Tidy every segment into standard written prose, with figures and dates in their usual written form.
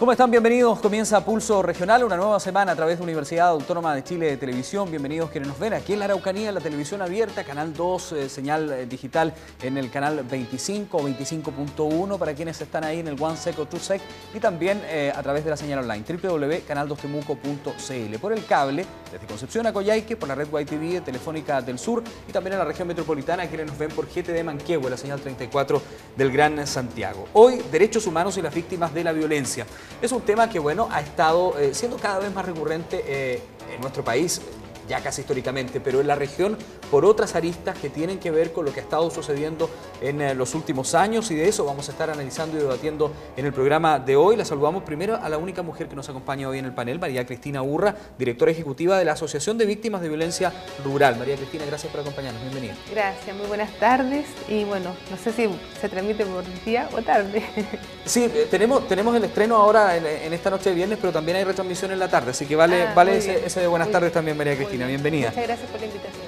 ¿Cómo están? Bienvenidos. Comienza Pulso Regional, una nueva semana a través de Universidad Autónoma de Chile de Televisión. Bienvenidos quienes nos ven aquí en la Araucanía, en la televisión abierta, Canal 2, señal digital en el canal 25 o 25.1 para quienes están ahí en el OneSec o TrueSec y también a través de la señal online www.canal2temuco.cl. Por el cable, desde Concepción a Coyhaique, por la red YTV de Telefónica del Sur y también en la región metropolitana, quienes nos ven por GTD Manquehue, la señal 34 del Gran Santiago. Hoy, derechos humanos y las víctimas de la violencia. Es un tema que, bueno, ha estado siendo cada vez más recurrente en nuestro país, ya casi históricamente, pero en la región por otras aristas que tienen que ver con lo que ha estado sucediendo en los últimos años, y de eso vamos a estar analizando y debatiendo en el programa de hoy. La saludamos primero a la única mujer que nos acompaña hoy en el panel, María Cristina Urra, directora ejecutiva de la Asociación de Víctimas de Violencia Rural. María Cristina, gracias por acompañarnos. Bienvenida. Gracias, muy buenas tardes y bueno, no sé si se transmite por día o tarde. Sí, tenemos el estreno ahora en esta noche de viernes, pero también hay retransmisión en la tarde, así que vale ese de buenas tardes también, María Cristina. Bienvenida. Muchas gracias por la invitación.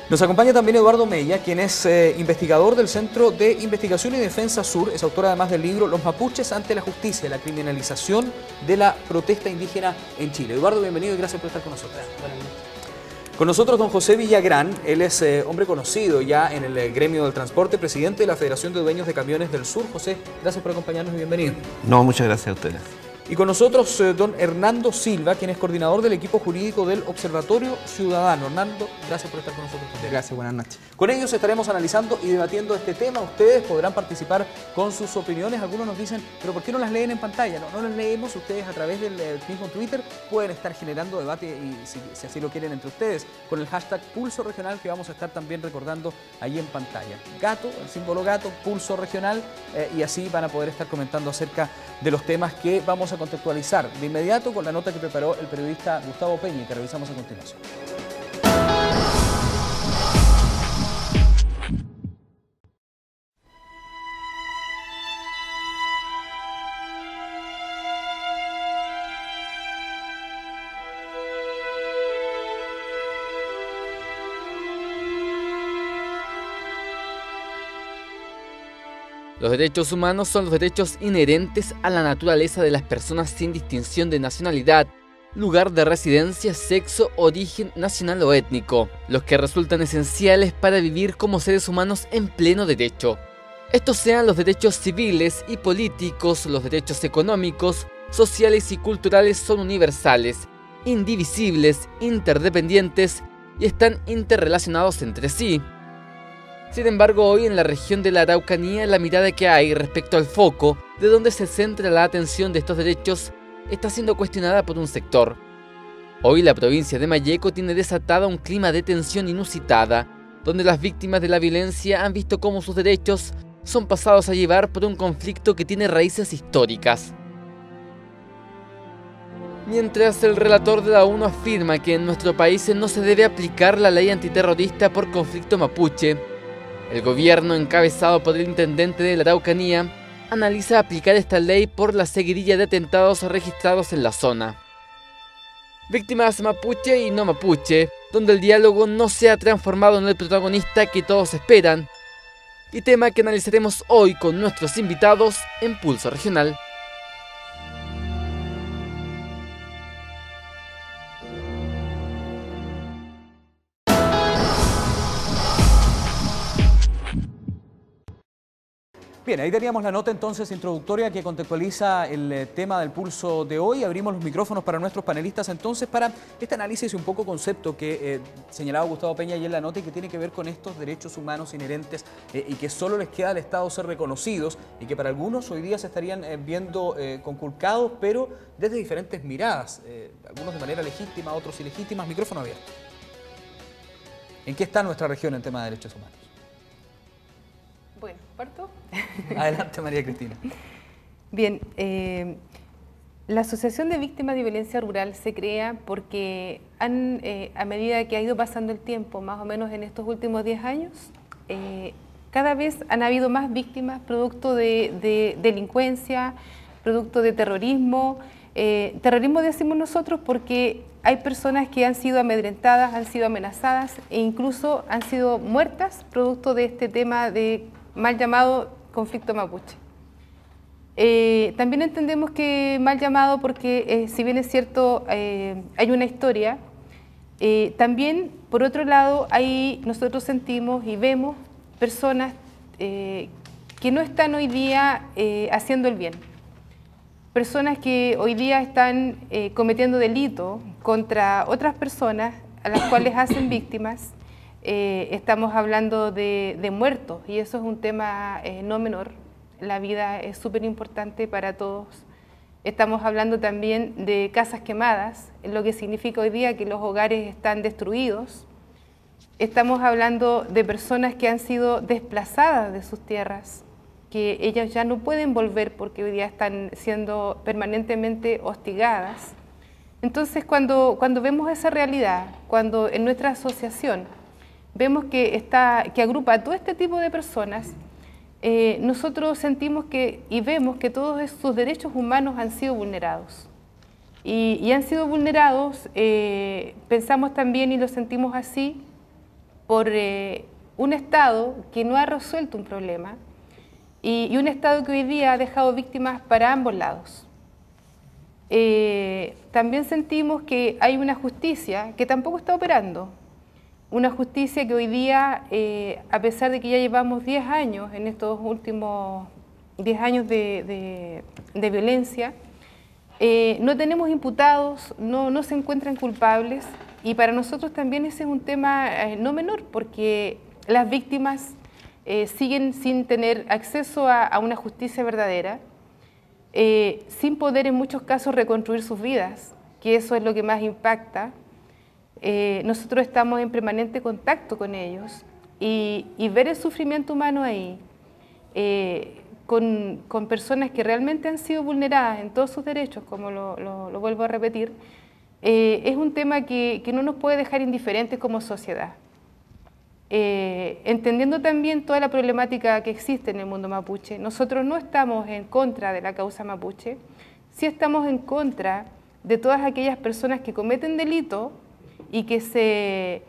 Nos acompaña también Eduardo Mella, quien es investigador del Centro de Investigación y Defensa Sur. Es autor además del libro Los mapuches ante la justicia, la criminalización de la protesta indígena en Chile. Eduardo, bienvenido y gracias por estar con nosotros. Buenas noches. Con nosotros don José Villagrán. Él es hombre conocido ya en el gremio del transporte, presidente de la Federación de Dueños de Camiones del Sur. José, gracias por acompañarnos y bienvenido. No, muchas gracias a ustedes. Y con nosotros don Hernando Silva, quien es coordinador del equipo jurídico del Observatorio Ciudadano. Hernando, gracias por estar con nosotros también. Gracias, buenas noches. Con ellos estaremos analizando y debatiendo este tema. Ustedes podrán participar con sus opiniones. Algunos nos dicen, pero ¿por qué no las leen en pantalla? No las leemos. Ustedes a través del mismo Twitter pueden estar generando debate y si así lo quieren entre ustedes, con el hashtag Pulso Regional, que vamos a estar también recordando ahí en pantalla. Gato, el símbolo gato, Pulso Regional, y así van a poder estar comentando acerca de los temas que vamos a contextualizar de inmediato con la nota que preparó el periodista Gustavo Peña, que revisamos a continuación. Los derechos humanos son los derechos inherentes a la naturaleza de las personas sin distinción de nacionalidad, lugar de residencia, sexo, origen nacional o étnico, los que resultan esenciales para vivir como seres humanos en pleno derecho. Estos sean los derechos civiles y políticos, los derechos económicos, sociales y culturales son universales, indivisibles, interdependientes y están interrelacionados entre sí. Sin embargo, hoy en la región de la Araucanía, la mirada que hay respecto al foco de donde se centra la atención de estos derechos está siendo cuestionada por un sector. Hoy la provincia de Malleco tiene desatada un clima de tensión inusitada, donde las víctimas de la violencia han visto cómo sus derechos son pasados a llevar por un conflicto que tiene raíces históricas. Mientras el relator de la ONU afirma que en nuestro país no se debe aplicar la ley antiterrorista por conflicto mapuche, el gobierno, encabezado por el intendente de la Araucanía, analiza aplicar esta ley por la seguidilla de atentados registrados en la zona. Víctimas mapuche y no mapuche, donde el diálogo no se ha transformado en el protagonista que todos esperan, y tema que analizaremos hoy con nuestros invitados en Pulso Regional. Bien, ahí teníamos la nota entonces introductoria que contextualiza el tema del pulso de hoy. Abrimos los micrófonos para nuestros panelistas entonces para este análisis y un poco concepto que señalaba Gustavo Peña ayer en la nota y que tiene que ver con estos derechos humanos inherentes y que solo les queda al Estado ser reconocidos y que para algunos hoy día se estarían viendo conculcados, pero desde diferentes miradas, algunos de manera legítima, otros ilegítimas. Micrófono abierto. ¿En qué está nuestra región en tema de derechos humanos? Bueno, ¿parto? Adelante, María Cristina. Bien, la Asociación de Víctimas de Violencia Rural se crea porque a medida que ha ido pasando el tiempo, más o menos en estos últimos 10 años, cada vez han habido más víctimas producto de delincuencia, producto de terrorismo. Terrorismo decimos nosotros porque hay personas que han sido amedrentadas, han sido amenazadas e incluso han sido muertas producto de este tema de mal llamado conflicto mapuche. También entendemos que mal llamado porque si bien es cierto hay una historia, también por otro lado nosotros sentimos y vemos personas que no están hoy día haciendo el bien. Personas que hoy día están cometiendo delito contra otras personas a las cuales hacen víctimas. Estamos hablando de muertos y eso es un tema no menor. La vida es súper importante para todos. Estamos hablando también de casas quemadas, lo que significa hoy día que los hogares están destruidos. Estamos hablando de personas que han sido desplazadas de sus tierras, que ellas ya no pueden volver porque hoy día están siendo permanentemente hostigadas. Entonces, cuando vemos esa realidad, cuando en nuestra asociación vemos que agrupa a todo este tipo de personas, nosotros sentimos y vemos que todos sus derechos humanos han sido vulnerados. Y han sido vulnerados, pensamos también y lo sentimos así, por un Estado que no ha resuelto un problema y un Estado que hoy día ha dejado víctimas para ambos lados. También sentimos que hay una justicia que tampoco está operando. Una justicia que hoy día, a pesar de que ya llevamos 10 años, en estos últimos 10 años de violencia, no tenemos imputados, no se encuentran culpables, y para nosotros también ese es un tema no menor, porque las víctimas siguen sin tener acceso a una justicia verdadera, sin poder en muchos casos reconstruir sus vidas, que eso es lo que más impacta. Nosotros estamos en permanente contacto con ellos y ver el sufrimiento humano ahí, con personas que realmente han sido vulneradas en todos sus derechos, como lo vuelvo a repetir, es un tema que no nos puede dejar indiferentes como sociedad. Entendiendo también toda la problemática que existe en el mundo mapuche, nosotros no estamos en contra de la causa mapuche, sí estamos en contra de todas aquellas personas que cometen delito y que se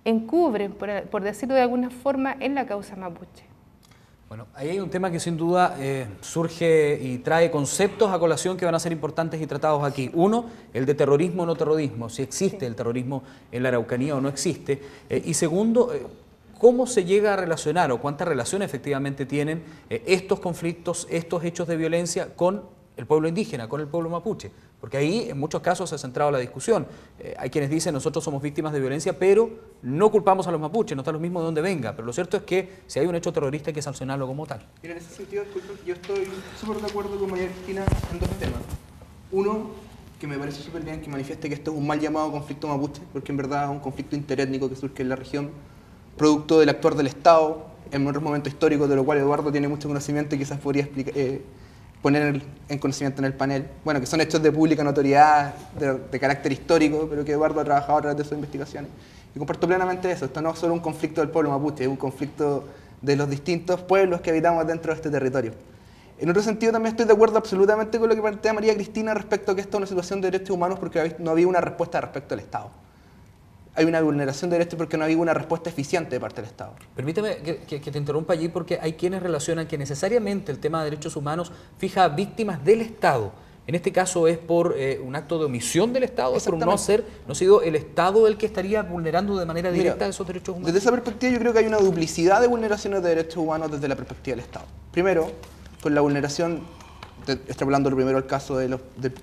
encubren, por decirlo de alguna forma, en la causa mapuche. Bueno, ahí hay un tema que sin duda surge y trae conceptos a colación que van a ser importantes y tratados aquí. Uno, el de terrorismo o no terrorismo, si existe el terrorismo en la Araucanía o no existe. Y segundo, cómo se llega a relacionar o cuánta relación efectivamente tienen estos conflictos, estos hechos de violencia con el pueblo indígena, con el pueblo mapuche. Porque ahí en muchos casos se ha centrado la discusión. Hay quienes dicen nosotros somos víctimas de violencia, pero no culpamos a los mapuches, no está lo mismo de dónde venga. Pero lo cierto es que si hay un hecho terrorista hay que sancionarlo como tal. Mira, en ese sentido, yo estoy súper de acuerdo con María Cristina en dos temas. Uno, que me parece súper bien que manifieste que esto es un mal llamado conflicto mapuche, porque en verdad es un conflicto interétnico que surge en la región, producto del actuar del Estado, en otros momentos históricos, de lo cual Eduardo tiene mucho conocimiento y quizás podría poner en conocimiento en el panel, bueno, que son hechos de pública notoriedad, de carácter histórico, pero que Eduardo ha trabajado a través de sus investigaciones. Y comparto plenamente eso, esto no es solo un conflicto del pueblo mapuche, es un conflicto de los distintos pueblos que habitamos dentro de este territorio. En otro sentido también estoy de acuerdo absolutamente con lo que plantea María Cristina respecto a que esto es una situación de derechos humanos porque no había una respuesta respecto al Estado. Hay una vulneración de derechos porque no había una respuesta eficiente de parte del Estado. Permíteme que te interrumpa allí porque hay quienes relacionan que necesariamente el tema de derechos humanos fija a víctimas del Estado. En este caso es por un acto de omisión del Estado, es por no ha sido el Estado el que estaría vulnerando de manera directa esos derechos humanos. Desde esa perspectiva yo creo que hay una duplicidad de vulneraciones de derechos humanos desde la perspectiva del Estado. Primero, con la vulneración, extrapolando primero el caso del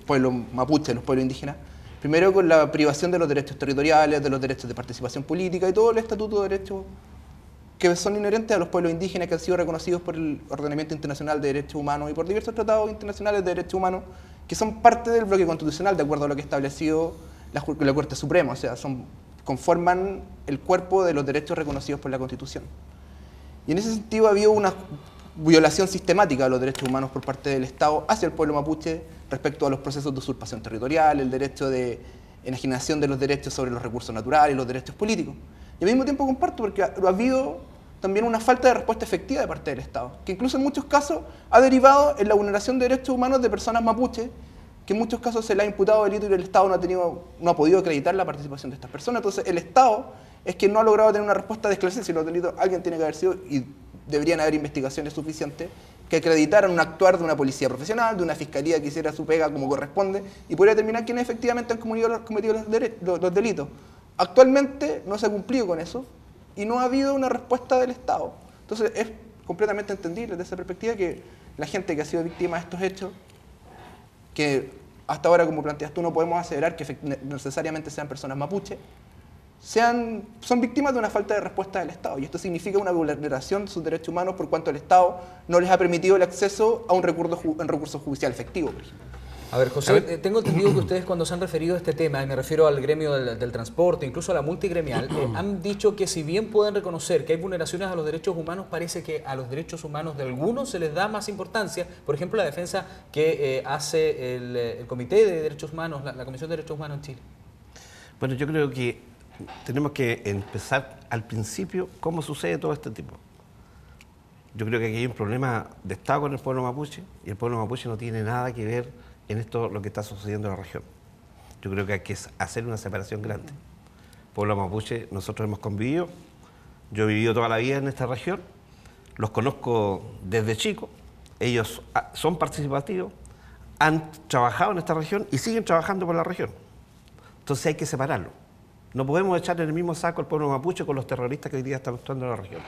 pueblo mapuche, de los pueblos indígenas, primero con la privación de los derechos territoriales, de los derechos de participación política y todo el estatuto de derechos que son inherentes a los pueblos indígenas que han sido reconocidos por el Ordenamiento Internacional de Derechos Humanos y por diversos tratados internacionales de derechos humanos que son parte del bloque constitucional de acuerdo a lo que ha establecido la Corte Suprema, o sea, conforman el cuerpo de los derechos reconocidos por la Constitución. Y en ese sentido ha habido una violación sistemática de los derechos humanos por parte del Estado hacia el pueblo mapuche respecto a los procesos de usurpación territorial, el derecho de enajenación de los derechos sobre los recursos naturales y los derechos políticos. Y al mismo tiempo comparto porque ha habido también una falta de respuesta efectiva de parte del Estado, que incluso en muchos casos ha derivado en la vulneración de derechos humanos de personas mapuches, que en muchos casos se le ha imputado delito y el Estado no ha podido acreditar la participación de estas personas. Entonces el Estado es quien no ha logrado tener una respuesta de esclarecer si los delitos alguien tiene que haber sido y deberían haber investigaciones suficientes que acreditaran un actuar de una policía profesional, de una fiscalía que hiciera su pega como corresponde y pudiera determinar quiénes efectivamente han cometido los delitos. Actualmente no se ha cumplido con eso y no ha habido una respuesta del Estado. Entonces es completamente entendible desde esa perspectiva que la gente que ha sido víctima de estos hechos, que hasta ahora, como planteas tú, no podemos aseverar que necesariamente sean personas mapuche, son víctimas de una falta de respuesta del Estado. Y esto significa una vulneración de sus derechos humanos por cuanto el Estado no les ha permitido el acceso a un recurso judicial efectivo, por ejemplo. A ver, José, tengo entendido que ustedes cuando se han referido a este tema, y me refiero al gremio del transporte, incluso a la multigremial, han dicho que si bien pueden reconocer que hay vulneraciones a los derechos humanos, parece que a los derechos humanos de algunos se les da más importancia. Por ejemplo, la defensa que hace el Comité de Derechos Humanos, la Comisión de Derechos Humanos en Chile. Bueno, yo creo que tenemos que empezar al principio cómo sucede todo este tipo. Yo creo que aquí hay un problema de Estado con el pueblo mapuche y el pueblo mapuche no tiene nada que ver en esto lo que está sucediendo en la región. Yo creo que hay que hacer una separación grande. Pueblo mapuche, nosotros hemos convivido, yo he vivido toda la vida en esta región, los conozco desde chico, ellos son participativos, han trabajado en esta región y siguen trabajando por la región. Entonces hay que separarlo. No podemos echar en el mismo saco al pueblo mapuche con los terroristas que hoy día están actuando en la región.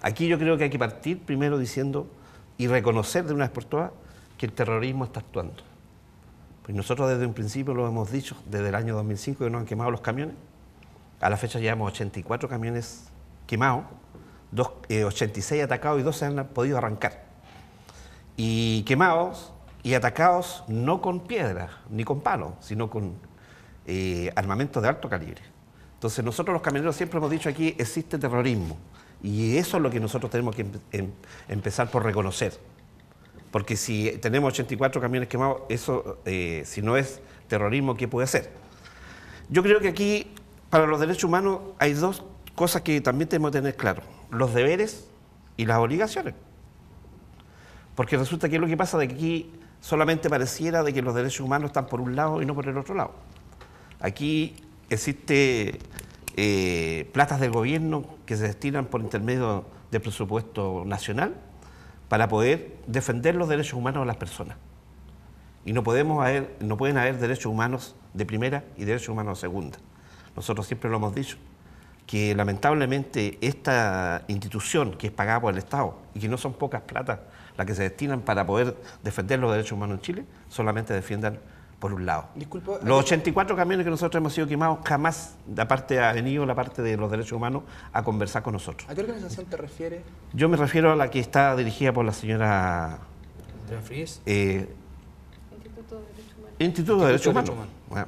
Aquí yo creo que hay que partir primero diciendo y reconocer de una vez por todas que el terrorismo está actuando. Pues nosotros desde un principio lo hemos dicho, desde el año 2005 que nos han quemado los camiones. A la fecha llevamos 84 camiones quemados, 86 atacados y 2 se han podido arrancar. Y quemados y atacados no con piedras ni con palos, sino con armamentos de alto calibre. Entonces nosotros los camioneros siempre hemos dicho aquí existe terrorismo y eso es lo que nosotros tenemos que empezar por reconocer. Porque si tenemos 84 camiones quemados, eso, si no es terrorismo, ¿qué puede ser? Yo creo que aquí, para los derechos humanos, hay dos cosas que también tenemos que tener claro. Los deberes y las obligaciones. Porque resulta que lo que pasa de que aquí solamente pareciera de que los derechos humanos están por un lado y no por el otro lado. Aquí existe platas del gobierno que se destinan por intermedio del presupuesto nacional para poder defender los derechos humanos de las personas. Y no pueden haber derechos humanos de primera y derechos humanos de segunda. Nosotros siempre lo hemos dicho, que lamentablemente esta institución que es pagada por el Estado y que no son pocas platas las que se destinan para poder defender los derechos humanos en Chile, solamente defiendan por un lado. Disculpa, los 84 camiones que nosotros hemos sido quemados, jamás la parte ha venido la parte de los derechos humanos a conversar con nosotros. ¿A qué organización te refieres? Yo me refiero a la que está dirigida por la señora Andrea Fries. Instituto de Derechos Humanos. Bueno,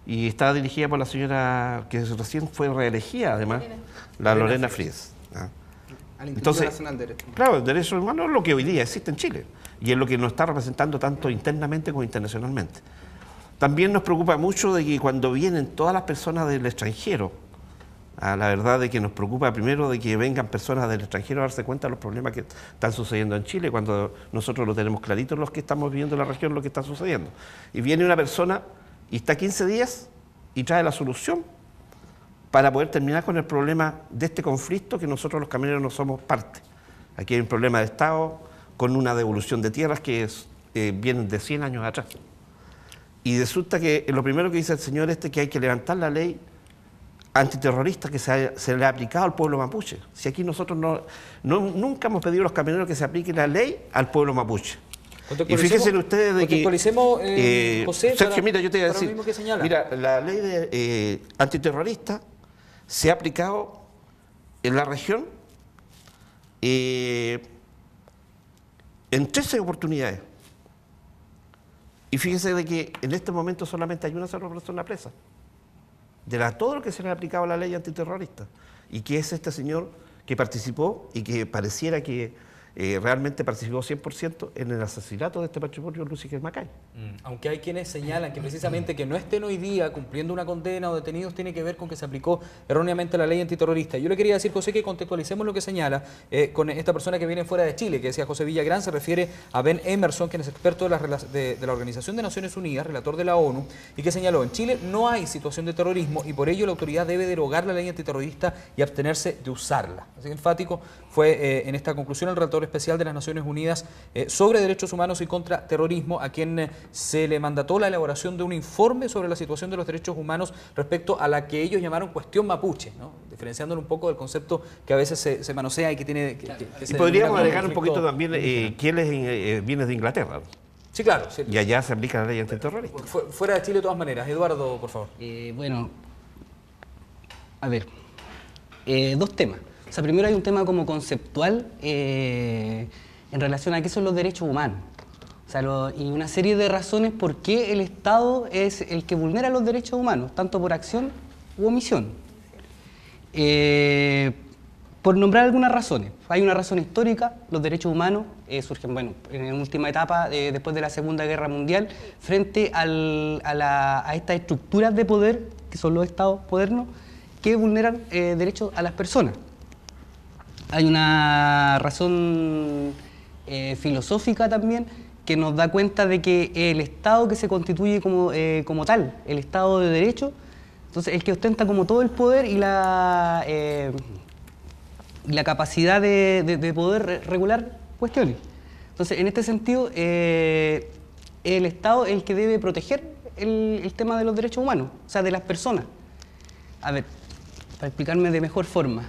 y está dirigida por la señora que recién fue reelegida, además, Lorena Fries. Al Instituto Nacional de Derechos Humanos. Claro, el derecho humano es lo que hoy día existe en Chile y es lo que nos está representando tanto internamente como internacionalmente. También nos preocupa mucho de que cuando vienen todas las personas del extranjero, la verdad de que nos preocupa primero de que vengan personas del extranjero a darse cuenta de los problemas que están sucediendo en Chile, cuando nosotros lo tenemos clarito los que estamos viviendo en la región, lo que está sucediendo. Y viene una persona y está 15 días y trae la solución para poder terminar con el problema de este conflicto que nosotros los camioneros no somos parte. Aquí hay un problema de Estado con una devolución de tierras que vienen de 100 años atrás. Y resulta que lo primero que dice el señor que hay que levantar la ley antiterrorista que se le ha aplicado al pueblo mapuche. Si aquí nosotros nunca hemos pedido a los camioneros que se aplique la ley al pueblo mapuche. Y fíjense ustedes de que... José, Sergio, mira, yo te voy a para decir, lo mismo que señala. mira, la ley antiterrorista se ha aplicado en la región en 13 oportunidades. Y fíjese de que en este momento solamente hay una sola persona presa de todo lo que se le ha aplicado la ley antiterrorista, y que es este señor que participó y que pareciera que realmente participó 100% en el asesinato de este patrimonio Lucifer Macay. Aunque hay quienes señalan que precisamente que no estén hoy día cumpliendo una condena o detenidos tiene que ver con que se aplicó erróneamente la ley antiterrorista. Yo le quería decir, José, que contextualicemos lo que señala con esta persona que viene fuera de Chile, que decía José Villagrán, se refiere a Ben Emerson, quien es experto de la Organización de Naciones Unidas, relator de la ONU, y que señaló, en Chile no hay situación de terrorismo y por ello la autoridad debe derogar la ley antiterrorista y abstenerse de usarla. Así que enfático fue en esta conclusión el relator especial de las Naciones Unidas sobre derechos humanos y contra terrorismo, a quien se le mandató la elaboración de un informe sobre la situación de los derechos humanos respecto a la que ellos llamaron cuestión mapuche, ¿no? Diferenciándolo un poco del concepto que a veces se manosea y que tiene... Y podríamos agregar un poquito también quién viene de Inglaterra. Sí, claro. Sí. Y allá se aplica la ley antiterrorista. Fuera de Chile de todas maneras. Eduardo, por favor. Bueno, a ver, dos temas. O sea, primero hay un tema como conceptual en relación a qué son los derechos humanos. O sea, y una serie de razones por qué el Estado es el que vulnera los derechos humanos, tanto por acción u omisión. Por nombrar algunas razones. Hay una razón histórica, los derechos humanos surgen, bueno, en última etapa, después de la Segunda Guerra Mundial, frente a estas estructuras de poder, que son los estados modernos, que vulneran derechos a las personas. Hay una razón filosófica también, que nos da cuenta de que el Estado que se constituye como tal, el Estado de Derecho, entonces el que ostenta como todo el poder y la capacidad de poder regular cuestiones. Entonces, en este sentido, el Estado es el que debe proteger el tema de los derechos humanos, o sea, de las personas. A ver, para explicarme de mejor forma,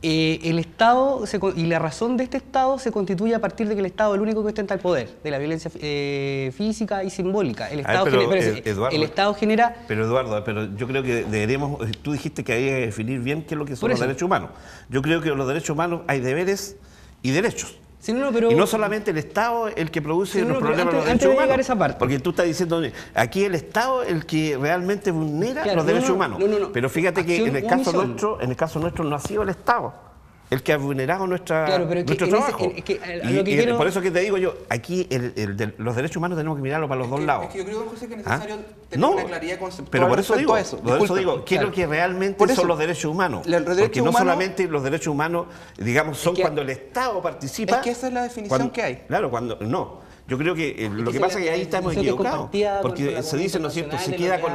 el Estado y la razón de este Estado se constituye a partir de que el Estado es el único que ostenta el poder, de la violencia física y simbólica. El Estado, el Estado genera... Pero Eduardo, yo creo que deberíamos... Tú dijiste que había que definir bien qué es lo que son los derechos humanos. Yo creo que en los derechos humanos hay deberes y derechos. Sí, pero, y no solamente el Estado el que produce los problemas de los derechos humanos. Esa parte. Porque tú estás diciendo, aquí el Estado es el que realmente vulnera los derechos humanos. Pero fíjate que en el caso nuestro no ha sido el Estado el que ha vulnerado nuestro trabajo. Por eso que te digo yo, aquí los derechos humanos tenemos que mirarlo para los dos lados. Es que yo creo, José, que es necesario tener una claridad conceptual. Pero por eso digo, ¿qué es lo que realmente son los derechos humanos? Porque no solamente los derechos humanos, digamos, son cuando el Estado participa. Es que esa es la definición que hay. Claro, cuando no. Yo creo que lo que pasa es que ahí estamos equivocados, porque se dice, ¿no es cierto?,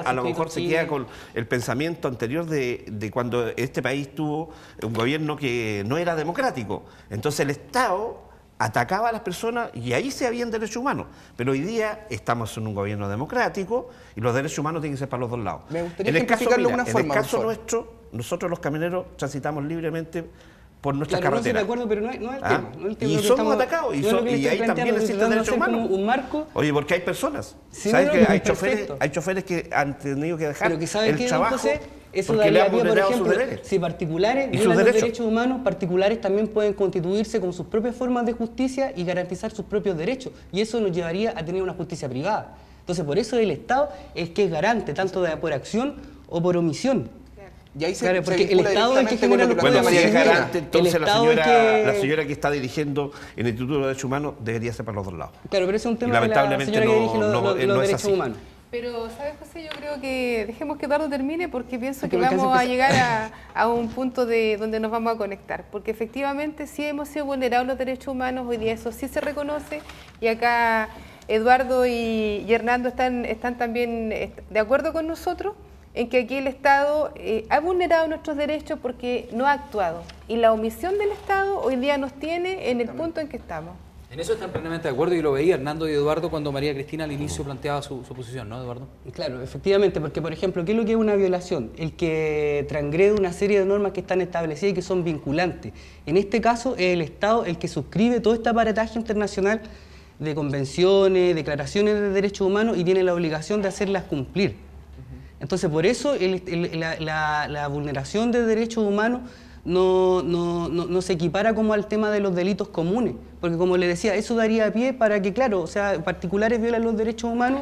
a lo mejor se queda con el pensamiento anterior de cuando este país tuvo un gobierno que no era democrático. Entonces el Estado atacaba a las personas y ahí se habían derechos humanos. Pero hoy día estamos en un gobierno democrático y los derechos humanos tienen que ser para los dos lados. Me gustaría ejemplificarlo de una forma. En el caso nuestro, nosotros los camioneros transitamos libremente por nuestras carreteras. No estoy de acuerdo, pero no es el tema. No es el tema. Y somos atacados, y ahí también existen derechos humanos. Un marco. Oye, porque hay personas. ¿Sabes que hay choferes que han tenido que dejar el trabajo porque le han vulnerado sus deberes? Si particulares violan los derechos humanos, particulares también pueden constituirse con sus propias formas de justicia y garantizar sus propios derechos. Y eso nos llevaría a tener una justicia privada. Entonces, por eso el Estado es que es garante, tanto por acción o por omisión. Y ahí porque el Estado es el que genera los problemas. Bueno, si es garante, entonces la señora que está dirigiendo el Instituto de los Derechos Humanos debería ser para los dos lados. Claro, pero ese es un tema de la señora que dirige los derechos humanos. Pero, ¿sabes, José? Yo creo que dejemos que Eduardo termine porque pienso que vamos a llegar a un punto donde nos vamos a conectar. Porque efectivamente sí hemos sido vulnerados los derechos humanos, hoy día eso sí se reconoce y acá Eduardo y Hernando están también de acuerdo con nosotros en que aquí el Estado ha vulnerado nuestros derechos porque no ha actuado. Y la omisión del Estado hoy día nos tiene en el punto en que estamos. En eso están plenamente de acuerdo y lo veía Hernando y Eduardo cuando María Cristina al inicio planteaba su posición, ¿no, Eduardo? Claro, efectivamente, porque por ejemplo, ¿qué es lo que es una violación? El que transgrede una serie de normas que están establecidas y que son vinculantes. En este caso, es el Estado el que suscribe todo este aparataje internacional de convenciones, declaraciones de derechos humanos y tiene la obligación de hacerlas cumplir. Entonces, por eso la vulneración de derechos humanos no se equipara como al tema de los delitos comunes, porque como le decía, eso daría pie para que, claro, o sea, particulares violan los derechos humanos,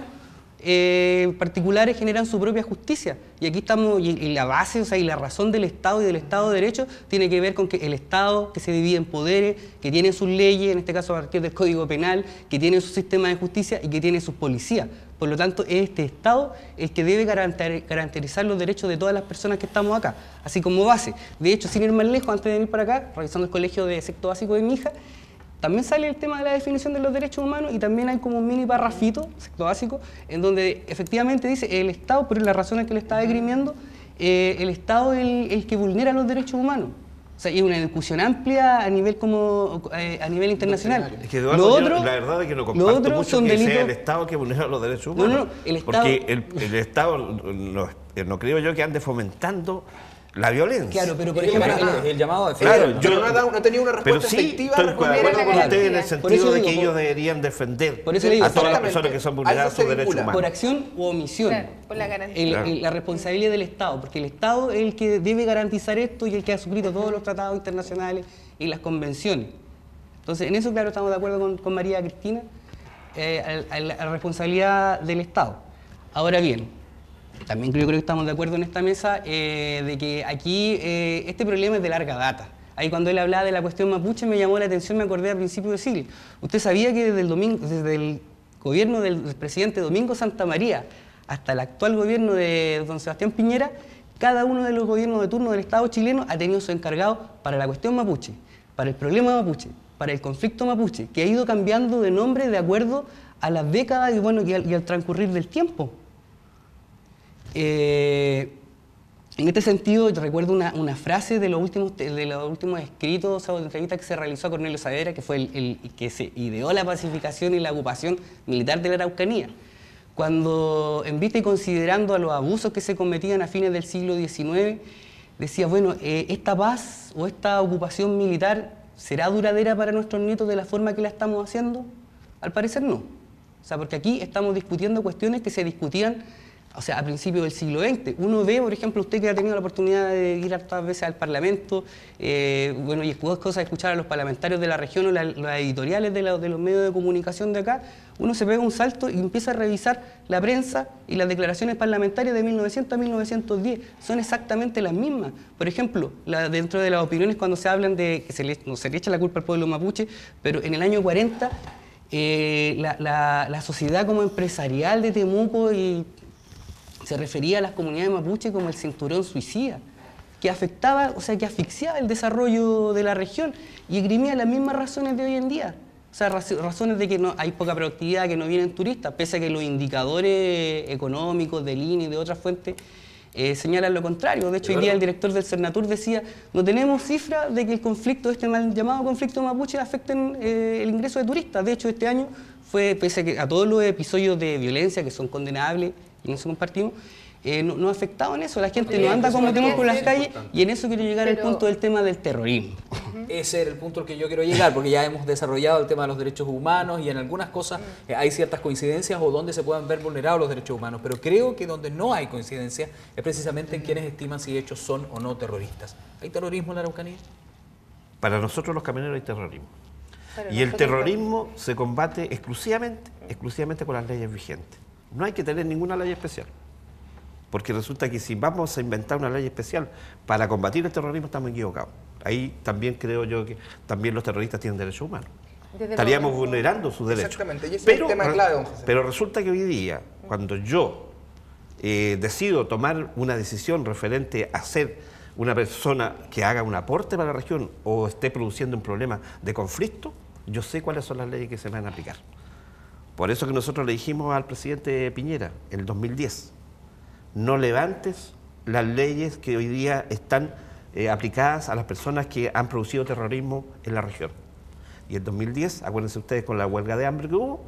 particulares generan su propia justicia. Y aquí estamos, y la base, o sea, y la razón del Estado y del Estado de Derecho tiene que ver con que el Estado, que se divide en poderes, que tiene sus leyes, en este caso a partir del Código Penal, que tiene su sistema de justicia y que tiene sus policías. Por lo tanto, es este Estado el que debe garantizar los derechos de todas las personas que estamos acá, así como base. De hecho, sin ir más lejos, antes de venir para acá, revisando el colegio de sexto básico de mi hija, también sale el tema de la definición de los derechos humanos y también hay como un mini parrafito, sexto básico, en donde efectivamente dice el Estado, por las razones que le estaba esgrimiendo, el Estado es el que vulnera los derechos humanos. O sea, y una discusión amplia a nivel a nivel internacional. Es que Eduardo, la verdad es que no comparto mucho que sea el Estado que vulnera los derechos humanos. El Estado, porque el Estado, no creo yo que ande fomentando la violencia. Claro, pero por ejemplo, el llamado de claro, yo no tenía una respuesta efectiva. Pero sí, estoy de acuerdo con usted en el sentido de que ellos deberían defender a todas las personas que son vulneradas sus derechos humanos. Por acción u omisión. Claro, por la garantía. La responsabilidad del Estado, porque el Estado es el que debe garantizar esto y el que ha suscrito todos los tratados internacionales y las convenciones. Entonces, en eso, claro, estamos de acuerdo con María Cristina, la responsabilidad del Estado. Ahora bien, también creo que estamos de acuerdo en esta mesa de que aquí este problema es de larga data. Ahí cuando él hablaba de la cuestión mapuche me llamó la atención, me acordé a principios de siglo. ¿Usted sabía que desde el gobierno del presidente Domingo Santa María hasta el actual gobierno de don Sebastián Piñera, cada uno de los gobiernos de turno del Estado chileno ha tenido su encargado para la cuestión mapuche, para el problema mapuche, para el conflicto mapuche, que ha ido cambiando de nombre de acuerdo a las décadas y al transcurrir del tiempo? En este sentido, recuerdo una frase de los últimos escritos o entrevistas que se realizó a Cornelio Saavedra, que fue el que se ideó la pacificación y la ocupación militar de la Araucanía, cuando, en vista y considerando a los abusos que se cometían a fines del siglo XIX, decía, bueno, esta paz o esta ocupación militar, ¿será duradera para nuestros nietos de la forma que la estamos haciendo? Al parecer no. O sea, porque aquí estamos discutiendo cuestiones que se discutían, o sea, a principios del siglo XX. Uno ve, por ejemplo, usted que ha tenido la oportunidad de ir hartas veces al Parlamento, y es cosa de escuchar a los parlamentarios de la región o las editoriales de los medios de comunicación de acá, uno se pega un salto y empieza a revisar la prensa y las declaraciones parlamentarias de 1900 a 1910. Son exactamente las mismas. Por ejemplo, dentro de las opiniones cuando se hablan de que no se le echa la culpa al pueblo mapuche, pero en el año 40 la sociedad como empresarial de Temuco se refería a las comunidades mapuche como el cinturón suicida, que afectaba, o sea, que asfixiaba el desarrollo de la región y esgrimía las mismas razones de hoy en día. O sea, razones de que hay poca productividad, que no vienen turistas, pese a que los indicadores económicos del INE y de otras fuentes señalan lo contrario. De hecho, hoy día el director del Cernatur decía, no tenemos cifras de que el conflicto, este mal llamado conflicto mapuche, afecten el ingreso de turistas. De hecho, este año fue, pese a todos los episodios de violencia que son condenables, y no se compartimos, no ha afectado en eso. La gente no anda como Temuco por las calles y en eso quiero llegar al punto del tema del terrorismo. Ese era el punto al que yo quiero llegar, porque ya hemos desarrollado el tema de los derechos humanos y en algunas cosas hay ciertas coincidencias o donde se puedan ver vulnerados los derechos humanos, pero creo que donde no hay coincidencia es precisamente en quienes estiman si hechos son o no terroristas. ¿Hay terrorismo en la Araucanía? Para nosotros los camioneros hay terrorismo. Y el terrorismo se combate exclusivamente con las leyes vigentes. No hay que tener ninguna ley especial, porque resulta que si vamos a inventar una ley especial para combatir el terrorismo estamos equivocados. Ahí también creo yo que también los terroristas tienen derechos humanos. Estaríamos vulnerando sus derechos. Exactamente, y ese es el tema clave, don José. Pero resulta que hoy día, cuando yo decido tomar una decisión referente a ser una persona que haga un aporte para la región o esté produciendo un problema de conflicto, yo sé cuáles son las leyes que se van a aplicar. Por eso que nosotros le dijimos al presidente Piñera, en el 2010, no levantes las leyes que hoy día están aplicadas a las personas que han producido terrorismo en la región. Y en 2010, acuérdense ustedes con la huelga de hambre que hubo,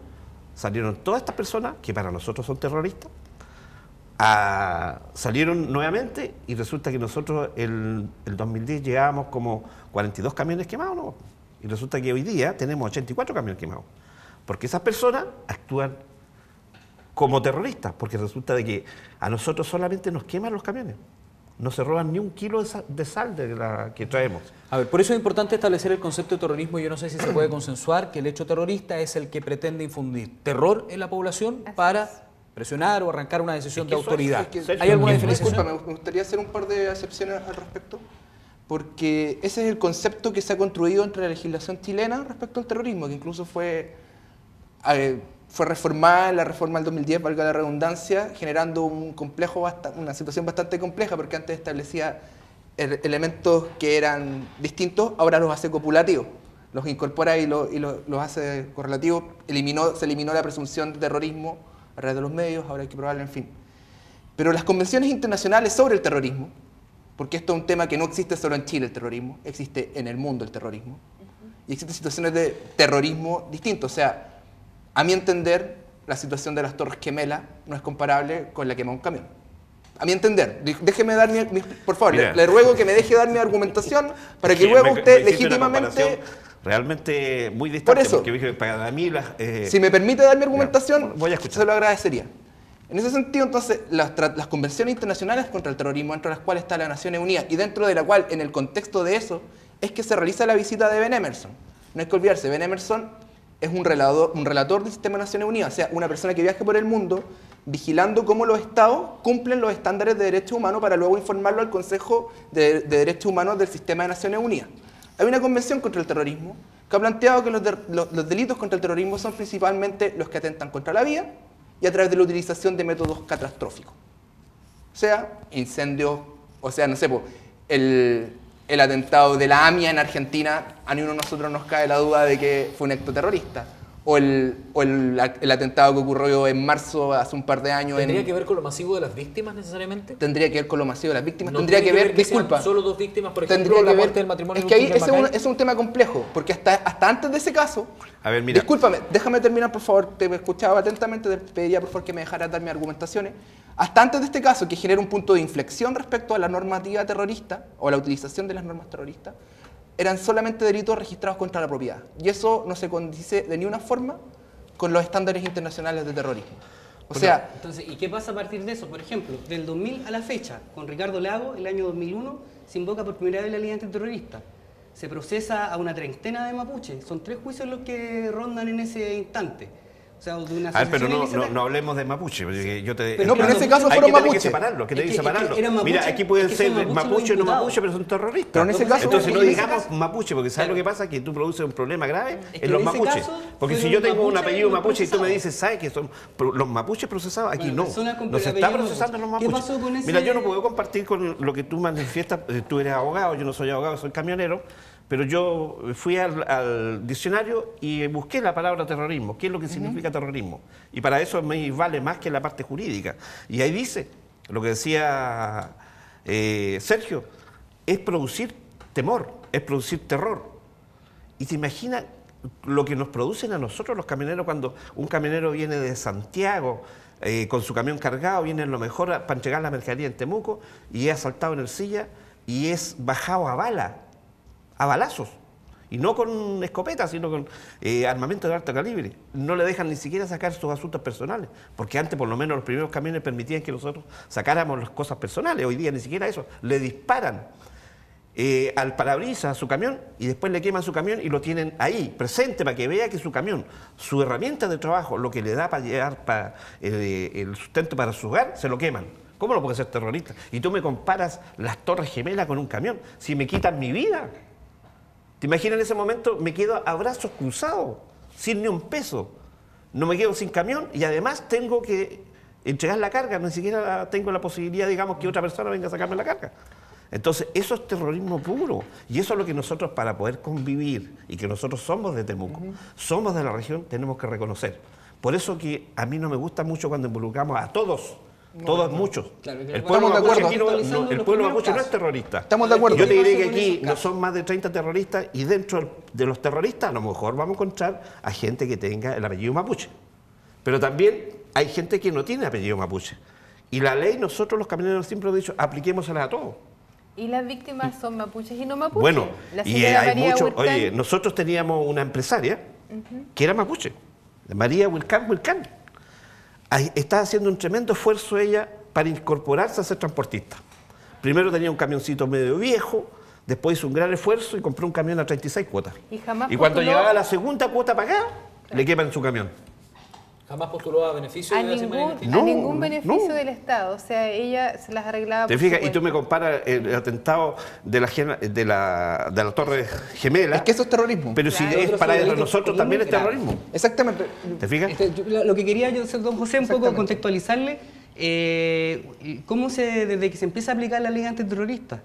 salieron todas estas personas, que para nosotros son terroristas, salieron nuevamente y resulta que nosotros el 2010 llevábamos como 42 camiones quemados, ¿no? Y resulta que hoy día tenemos 84 camiones quemados. Porque esas personas actúan como terroristas, porque resulta de que a nosotros solamente nos queman los camiones. No se roban ni un kilo de sal de la que traemos. A ver, por eso es importante establecer el concepto de terrorismo. Yo no sé si se puede consensuar que el hecho terrorista es el que pretende infundir terror en la población para presionar o arrancar una decisión de autoridad. ¿Hay alguna definición? Disculpa, me gustaría hacer un par de acepciones al respecto, porque ese es el concepto que se ha construido entre la legislación chilena respecto al terrorismo, que incluso fue reformada en la reforma del 2010, valga la redundancia, generando una situación bastante compleja, porque antes establecía elementos que eran distintos, ahora los hace copulativos, los incorpora y los hace correlativos, se eliminó la presunción de terrorismo a través de los medios, ahora hay que probarlo, en fin. Pero las convenciones internacionales sobre el terrorismo porque esto es un tema que no existe solo en Chile el terrorismo, existe en el mundo el terrorismo. Y existen situaciones de terrorismo distintos. O sea, a mi entender, la situación de las Torres Gemelas no es comparable con la quema de un camión. A mi entender, déjeme dar por favor, le ruego que me deje dar mi argumentación para que luego usted legítimamente... Realmente muy distante. Por eso, porque para mí si me permite dar mi argumentación, voy a escuchar. se lo agradecería. En ese sentido, entonces, las convenciones internacionales contra el terrorismo, dentro de las cuales está las Naciones Unidas y dentro de la cual, en el contexto de eso, es que se realiza la visita de Ben Emerson. No hay que olvidarse, Ben Emerson es un relator del sistema de Naciones Unidas, o sea, una persona que viaja por el mundo vigilando cómo los estados cumplen los estándares de derechos humanos para luego informarlo al Consejo de Derechos Humanos del sistema de Naciones Unidas. Hay una convención contra el terrorismo que ha planteado que los delitos contra el terrorismo son principalmente los que atentan contra la vida y a través de la utilización de métodos catastróficos. O sea, incendios, o sea, no sé, el atentado de la AMIA en Argentina, a ninguno de nosotros nos cae la duda de que fue un acto terrorista. O el atentado que ocurrió en marzo, hace un par de años. ¿Tendría que ver con lo masivo de las víctimas necesariamente? Tendría que ver con lo masivo de las víctimas. No tendría que ver, disculpa. Solo 2 víctimas, por Tendría ejemplo, que la ver, muerte del matrimonio. es que ahí es un tema complejo, porque hasta antes de ese caso... A ver, mira. Discúlpame, déjame terminar, por favor. Te escuchaba atentamente, te pediría por favor que me dejaras dar mis argumentaciones. Hasta antes de este caso, que genera un punto de inflexión respecto a la normativa terrorista o a la utilización de las normas terroristas, eran solamente delitos registrados contra la propiedad. Y eso no se condice de ninguna forma con los estándares internacionales de terrorismo. O sea, entonces, ¿y qué pasa a partir de eso? Por ejemplo, del 2000 a la fecha, con Ricardo Lago, el año 2001, se invoca por primera vez la ley antiterrorista. Se procesa a una treintena de mapuches. Son 3 juicios los que rondan en ese instante. O sea, de una pero no hablemos de mapuche. Porque yo te, pero en ese caso fueron mapuches. Que separarlo. Mira, aquí pueden ser mapuche o no mapuche, pero son terroristas. Pero en ese caso, entonces no digamos mapuche, porque ¿sabes lo que pasa? Que tú produces un problema grave en los mapuches. Porque si yo tengo un apellido mapuche y tú me dices, ¿sabes que son los mapuches procesados? Aquí no. No se está procesando los mapuches. ¿Qué pasó con ese? Mira, yo no puedo compartir con lo que tú manifiestas. Tú eres abogado, yo no soy abogado, soy camionero. Pero yo fui al diccionario y busqué la palabra terrorismo, qué es lo que significa terrorismo. Y para eso me vale más que la parte jurídica. Y ahí dice, lo que decía Sergio, es producir temor, es producir terror. Y te imaginas lo que nos producen a nosotros los camioneros cuando un camionero viene de Santiago con su camión cargado, viene a lo mejor para entregar la mercadería en Temuco y es asaltado en Ercilla y es bajado a balazos, y no con escopetas, sino con armamento de alto calibre. No le dejan ni siquiera sacar sus asuntos personales, porque antes por lo menos los primeros camiones permitían que nosotros sacáramos las cosas personales, hoy día ni siquiera eso, le disparan al parabrisas a su camión y después le queman su camión y lo tienen ahí, presente, para que vea que su camión, su herramienta de trabajo, lo que le da para llevar el sustento para su hogar, se lo queman. ¿Cómo lo puede ser terrorista? Y tú me comparas las Torres Gemelas con un camión, si me quitan mi vida. ¿Te imaginas en ese momento? Me quedo a brazos cruzados, sin ni un peso. No me quedo sin camión y además tengo que entregar la carga. Ni siquiera tengo la posibilidad, digamos, que otra persona venga a sacarme la carga. Entonces, eso es terrorismo puro. Y eso es lo que nosotros, para poder convivir, y que nosotros somos de Temuco, somos de la región, tenemos que reconocer. Por eso que a mí no me gusta mucho cuando involucramos a todos. Todos, muchos. Claro, el pueblo mapuche no es terrorista. Estamos de acuerdo. Yo te diré que aquí no son más de 30 terroristas y dentro de los terroristas a lo mejor vamos a encontrar a gente que tenga el apellido mapuche. Pero también hay gente que no tiene apellido mapuche. Y la ley, nosotros los camioneros siempre hemos dicho, apliquémosela a todos. ¿Y las víctimas son mapuches y no mapuches? Bueno, y hay muchos. Huilcán. Oye, nosotros teníamos una empresaria que era mapuche, María Huilcán. Está haciendo un tremendo esfuerzo ella para incorporarse a ser transportista. Primero tenía un camioncito medio viejo, después hizo un gran esfuerzo y compró un camión a 36 cuotas. Y cuando llegaba la segunda cuota pagada, le queman su camión. ¿Jamás postuló a beneficio a de ningún beneficio del Estado? O sea, ella se las arreglaba. ¿Te fijas? Y tú me comparas el atentado de la Torre Gemela. Es que eso es terrorismo. Pero si es para nosotros también es terrorismo. Exactamente. ¿Te fijas? Lo que quería yo, don José, un poco contextualizarle, desde que se empieza a aplicar la ley antiterrorista.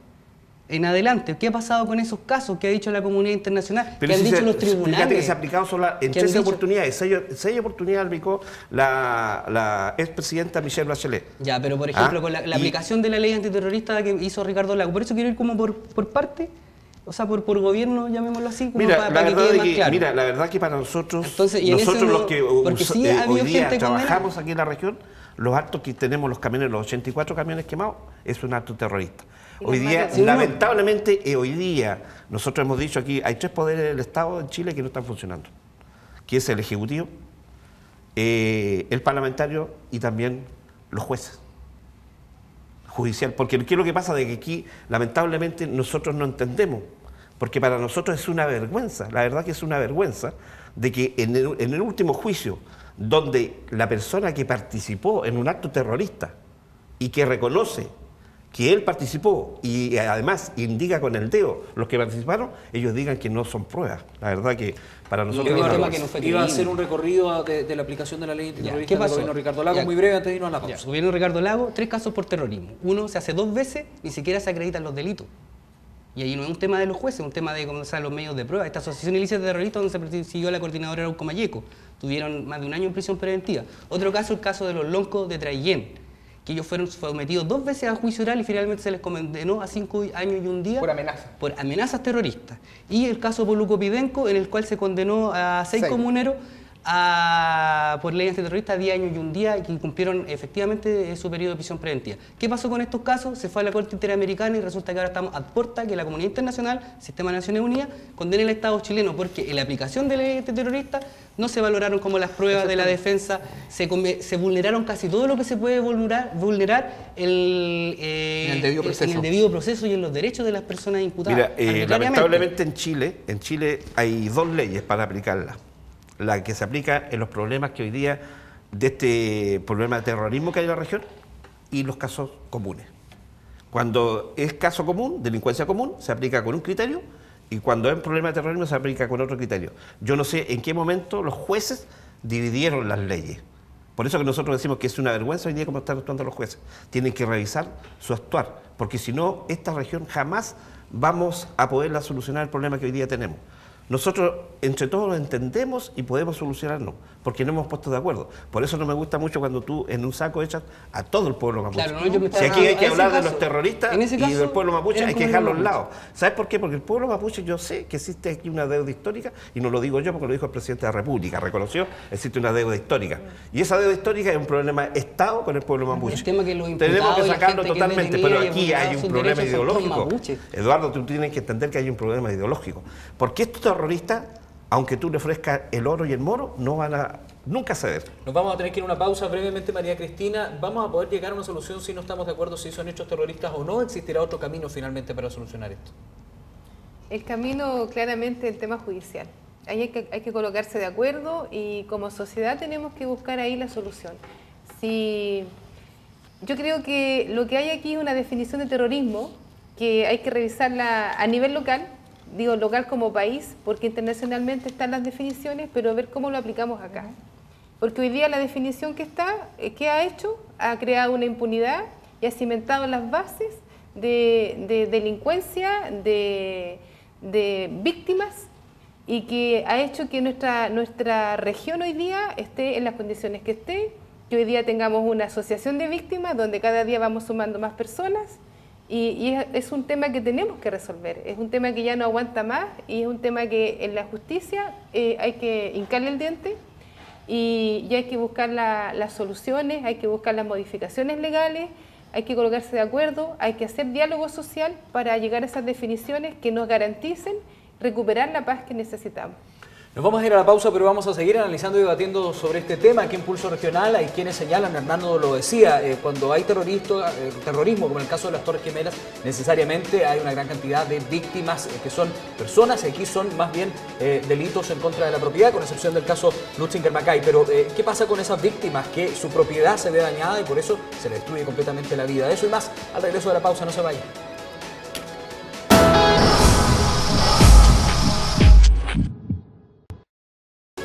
en adelante. ¿Qué ha pasado con esos casos que ha dicho la comunidad internacional? Pero que han si dicho los tribunales. Fíjate que se ha aplicado solo en 13 dicho... oportunidades. 6 oportunidades aplicó la expresidenta Michelle Bachelet. Ya, pero por ejemplo, con la aplicación de la ley antiterrorista que hizo Ricardo Lagos. Por eso quiero ir como por parte, o sea, por gobierno, llamémoslo así, como para que quede más claro. Mira, la verdad que para nosotros, entonces, los que sí hoy día trabajamos aquí en la región, los actos que tenemos los camiones, los 84 camiones quemados, es un acto terrorista. Hoy día, lamentablemente, hoy día, nosotros hemos dicho aquí, hay 3 poderes del Estado en Chile que no están funcionando, que es el Ejecutivo, el Parlamentario y también los jueces. Judicial, porque ¿qué es lo que pasa? De que aquí, lamentablemente, nosotros no entendemos, porque para nosotros es una vergüenza, la verdad que es una vergüenza, de que en el último juicio, donde la persona que participó en un acto terrorista y que reconoce que él participó y además indica con el dedo los que participaron, ellos digan que no son pruebas. La verdad que para nosotros iba a hacer un recorrido de la aplicación de la ley antiterrorista del gobierno Ricardo Lagos, muy breve antes de irnos a la pausa. Gobierno Ricardo Lagos, 3 casos por terrorismo. Uno se hace 2 veces, ni siquiera se acreditan los delitos. Y ahí no es un tema de los jueces, es un tema de cómo se los medios de prueba. Esta asociación ilícita de terroristas donde se persiguió la coordinadora Arauco Mayeco, tuvieron más de 1 año en prisión preventiva. Otro caso, el caso de los loncos de Traillén, que ellos fueron sometidos 2 veces a juicio oral y finalmente se les condenó a 5 años y 1 día por amenazas. Por amenazas terroristas. Y el caso Poluco Pidenco, en el cual se condenó a 6 comuneros por ley antiterrorista a 10 años y 1 día y que cumplieron efectivamente su periodo de prisión preventiva. ¿Qué pasó con estos casos? Se fue a la Corte Interamericana y resulta que ahora estamos a puerta que la comunidad internacional, Sistema de Naciones Unidas, condene al Estado chileno porque en la aplicación de la ley antiterrorista no se valoraron como las pruebas de la defensa, se vulneraron casi todo lo que se puede vulnerar en el debido proceso y en los derechos de las personas imputadas. Mira, lamentablemente en Chile hay 2 leyes para aplicarlas. La que se aplica en los problemas que hoy día, de este problema de terrorismo que hay en la región, y los casos comunes. Cuando es caso común, delincuencia común, se aplica con un criterio, y cuando es un problema de terrorismo se aplica con otro criterio. Yo no sé en qué momento los jueces dividieron las leyes. Por eso que nosotros decimos que es una vergüenza hoy día cómo están actuando los jueces. Tienen que revisar su actuar, porque si no, esta región jamás vamos a poderla solucionar el problema que hoy día tenemos. Nosotros entre todos lo entendemos y podemos solucionarlo, porque no hemos puesto de acuerdo. Por eso no me gusta mucho cuando tú en un saco echas a todo el pueblo mapuche. Claro, si aquí hay que hablar de los terroristas y del pueblo mapuche, hay que dejarlo a un lado. ¿Sabes por qué? Porque el pueblo mapuche, yo sé que existe aquí una deuda histórica, y no lo digo yo porque lo dijo el presidente de la República, reconoció, existe una deuda histórica. Y esa deuda histórica es un problema de Estado con el pueblo mapuche. Tenemos que sacarlo totalmente, pero aquí hay un problema ideológico. Eduardo, tú tienes que entender que hay un problema ideológico. Porque estos terroristas, aunque tú le ofrezcas el oro y el moro, no van a nunca ceder. Nos vamos a tener que ir a una pausa brevemente, María Cristina. ¿Vamos a poder llegar a una solución si no estamos de acuerdo si son hechos terroristas o no? ¿Existirá otro camino finalmente para solucionar esto? El camino claramente el tema judicial. Ahí hay que colocarse de acuerdo y como sociedad tenemos que buscar ahí la solución. Yo creo que lo que hay aquí es una definición de terrorismo que hay que revisarla a nivel local. Digo local como país, porque internacionalmente están las definiciones, pero ver cómo lo aplicamos acá. Porque hoy día la definición que está, ¿qué ha hecho? Ha creado una impunidad y ha cimentado las bases de delincuencia, de víctimas, y que ha hecho que nuestra región hoy día esté en las condiciones que esté, que hoy día tengamos una asociación de víctimas donde cada día vamos sumando más personas. Y es un tema que tenemos que resolver, es un tema que ya no aguanta más y es un tema que en la justicia hay que hincarle el diente y hay que buscar las soluciones, hay que buscar las modificaciones legales, hay que colocarse de acuerdo, hay que hacer diálogo social para llegar a esas definiciones que nos garanticen recuperar la paz que necesitamos. Nos vamos a ir a la pausa, pero vamos a seguir analizando y debatiendo sobre este tema. Aquí en Pulso Regional hay quienes señalan, Hernando lo decía, cuando hay terrorismo, como en el caso de las Torres Gemelas, necesariamente hay una gran cantidad de víctimas que son personas, y aquí son más bien delitos en contra de la propiedad, con excepción del caso Lutzinger-Macay. Pero, ¿qué pasa con esas víctimas? Que su propiedad se ve dañada y por eso se le destruye completamente la vida. Eso y más, al regreso de la pausa, no se vayan.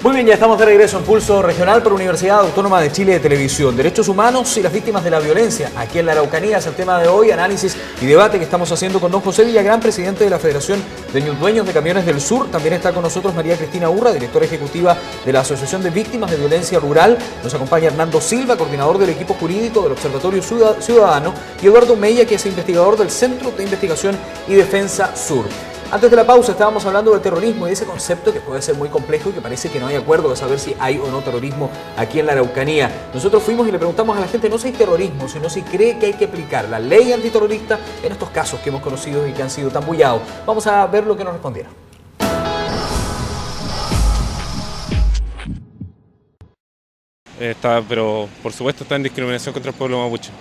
Muy bien, ya estamos de regreso en Pulso Regional por Universidad Autónoma de Chile de Televisión. Derechos humanos y las víctimas de la violencia. Aquí en la Araucanía es el tema de hoy, análisis y debate que estamos haciendo con don José Villagrán, presidente de la Federación de Dueños de Camiones del Sur. También está con nosotros María Cristina Urra, directora ejecutiva de la Asociación de Víctimas de Violencia Rural. Nos acompaña Hernando Silva, coordinador del equipo jurídico del Observatorio Ciudadano, y Eduardo Mella, que es investigador del Centro de Investigación y Defensa Sur. Antes de la pausa estábamos hablando del terrorismo y de ese concepto que puede ser muy complejo y que parece que no hay acuerdo de saber si hay o no terrorismo aquí en la Araucanía. Nosotros fuimos y le preguntamos a la gente no si hay terrorismo, sino si cree que hay que aplicar la ley antiterrorista en estos casos que hemos conocido y que han sido tan bullados. Vamos a ver lo que nos respondieron. Pero por supuesto está en discriminación contra el pueblo mapuche.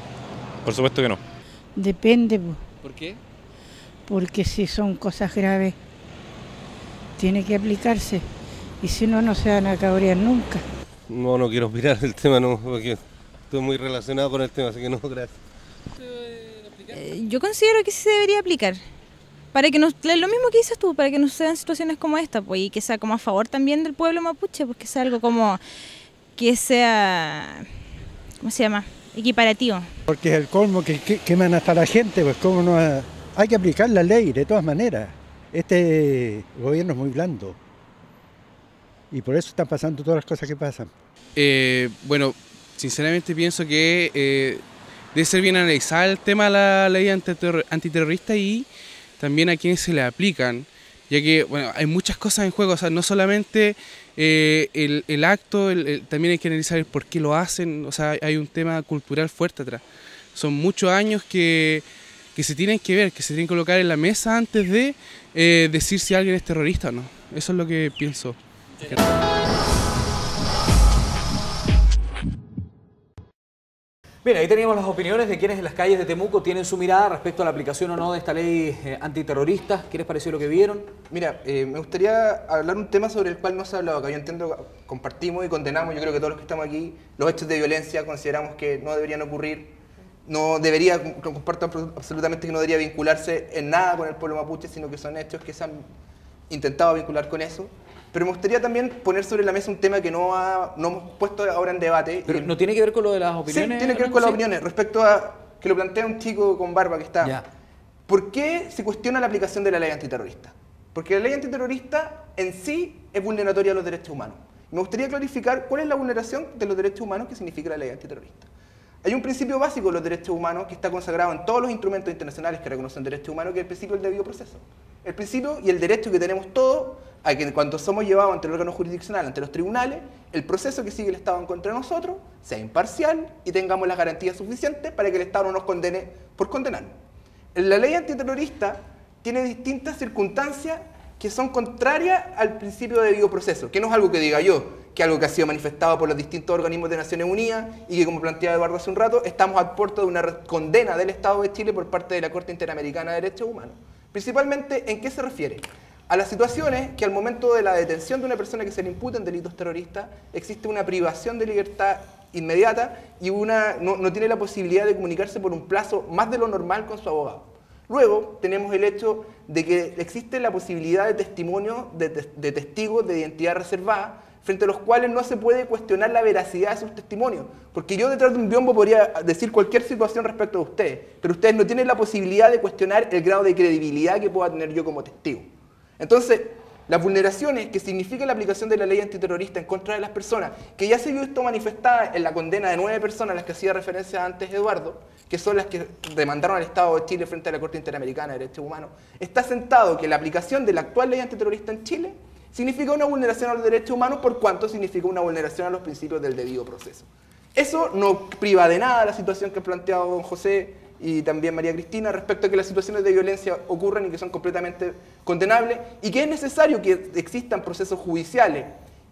Por supuesto que no. Depende. ¿Por qué? Porque si son cosas graves, tiene que aplicarse. Y si no, no se van a cabrear nunca. No quiero opinar el tema, no, porque estoy muy relacionado con el tema, así que no, gracias. Yo considero que sí se debería aplicar. Para que nos, lo mismo que dices tú, para que no sean situaciones como esta, pues, y que sea como a favor también del pueblo mapuche, pues que sea algo como que sea, ¿cómo se llama? Equiparativo. Porque es el colmo que queman hasta la gente, pues cómo no hay que aplicar la ley de todas maneras. Este gobierno es muy blando y por eso están pasando todas las cosas que pasan. Bueno, sinceramente pienso que debe ser bien analizada el tema de la ley antiterrorista y también a quienes se le aplican, ya que bueno, hay muchas cosas en juego, o sea, no solamente el acto, también hay que analizar el por qué lo hacen, o sea, hay un tema cultural fuerte atrás. Son muchos años que se tienen que ver, que se tienen que colocar en la mesa antes de decir si alguien es terrorista o no. Eso es lo que pienso. Bien, ahí teníamos las opiniones de quienes en las calles de Temuco tienen su mirada respecto a la aplicación o no de esta ley antiterrorista. ¿Qué les pareció lo que vieron? Mira, me gustaría hablar un tema sobre el cual no se ha hablado acá. Yo entiendo, compartimos y condenamos, yo creo que todos los que estamos aquí, los hechos de violencia consideramos que no deberían ocurrir. No debería, comparto absolutamente que no debería vincularse en nada con el pueblo mapuche, sino que son hechos que se han intentado vincular con eso. Pero me gustaría también poner sobre la mesa un tema que no hemos puesto ahora en debate. ¿Pero no tiene que ver con lo de las opiniones? Sí, tiene que ver con las opiniones. Respecto a que lo plantea un chico con barba que está. Ya. ¿Por qué se cuestiona la aplicación de la ley antiterrorista? Porque la ley antiterrorista en sí es vulneratoria a los derechos humanos. Me gustaría clarificar cuál es la vulneración de los derechos humanos que significa la ley antiterrorista. Hay un principio básico de los derechos humanos que está consagrado en todos los instrumentos internacionales que reconocen derechos humanos, que es el principio del debido proceso. El principio y el derecho que tenemos todos a que cuando somos llevados ante el órgano jurisdiccional, ante los tribunales, el proceso que sigue el Estado en contra de nosotros sea imparcial y tengamos las garantías suficientes para que el Estado no nos condene por condenarnos. La ley antiterrorista tiene distintas circunstancias que son contrarias al principio de debido proceso, que no es algo que diga yo, que es algo que ha sido manifestado por los distintos organismos de Naciones Unidas y que, como planteaba Eduardo hace un rato, estamos al puerto de una condena del Estado de Chile por parte de la Corte Interamericana de Derechos Humanos. Principalmente, ¿en qué se refiere? A las situaciones que al momento de la detención de una persona que se le imputen delitos terroristas, existe una privación de libertad inmediata y no tiene la posibilidad de comunicarse por un plazo más de lo normal con su abogado. Luego tenemos el hecho de que existe la posibilidad de testimonio de testigos de identidad reservada, frente a los cuales no se puede cuestionar la veracidad de sus testimonios. Porque yo detrás de un biombo podría decir cualquier situación respecto a ustedes, pero ustedes no tienen la posibilidad de cuestionar el grado de credibilidad que pueda tener yo como testigo. Entonces, las vulneraciones que significa la aplicación de la ley antiterrorista en contra de las personas, que ya se vio esto manifestada en la condena de 9 personas a las que hacía referencia antes Eduardo, que son las que demandaron al Estado de Chile frente a la Corte Interamericana de Derechos Humanos, está sentado que la aplicación de la actual ley antiterrorista en Chile significa una vulneración a los derechos humanos, por cuanto significa una vulneración a los principios del debido proceso. Eso no priva de nada la situación que ha planteado don José y también María Cristina respecto a que las situaciones de violencia ocurren y que son completamente condenables y que es necesario que existan procesos judiciales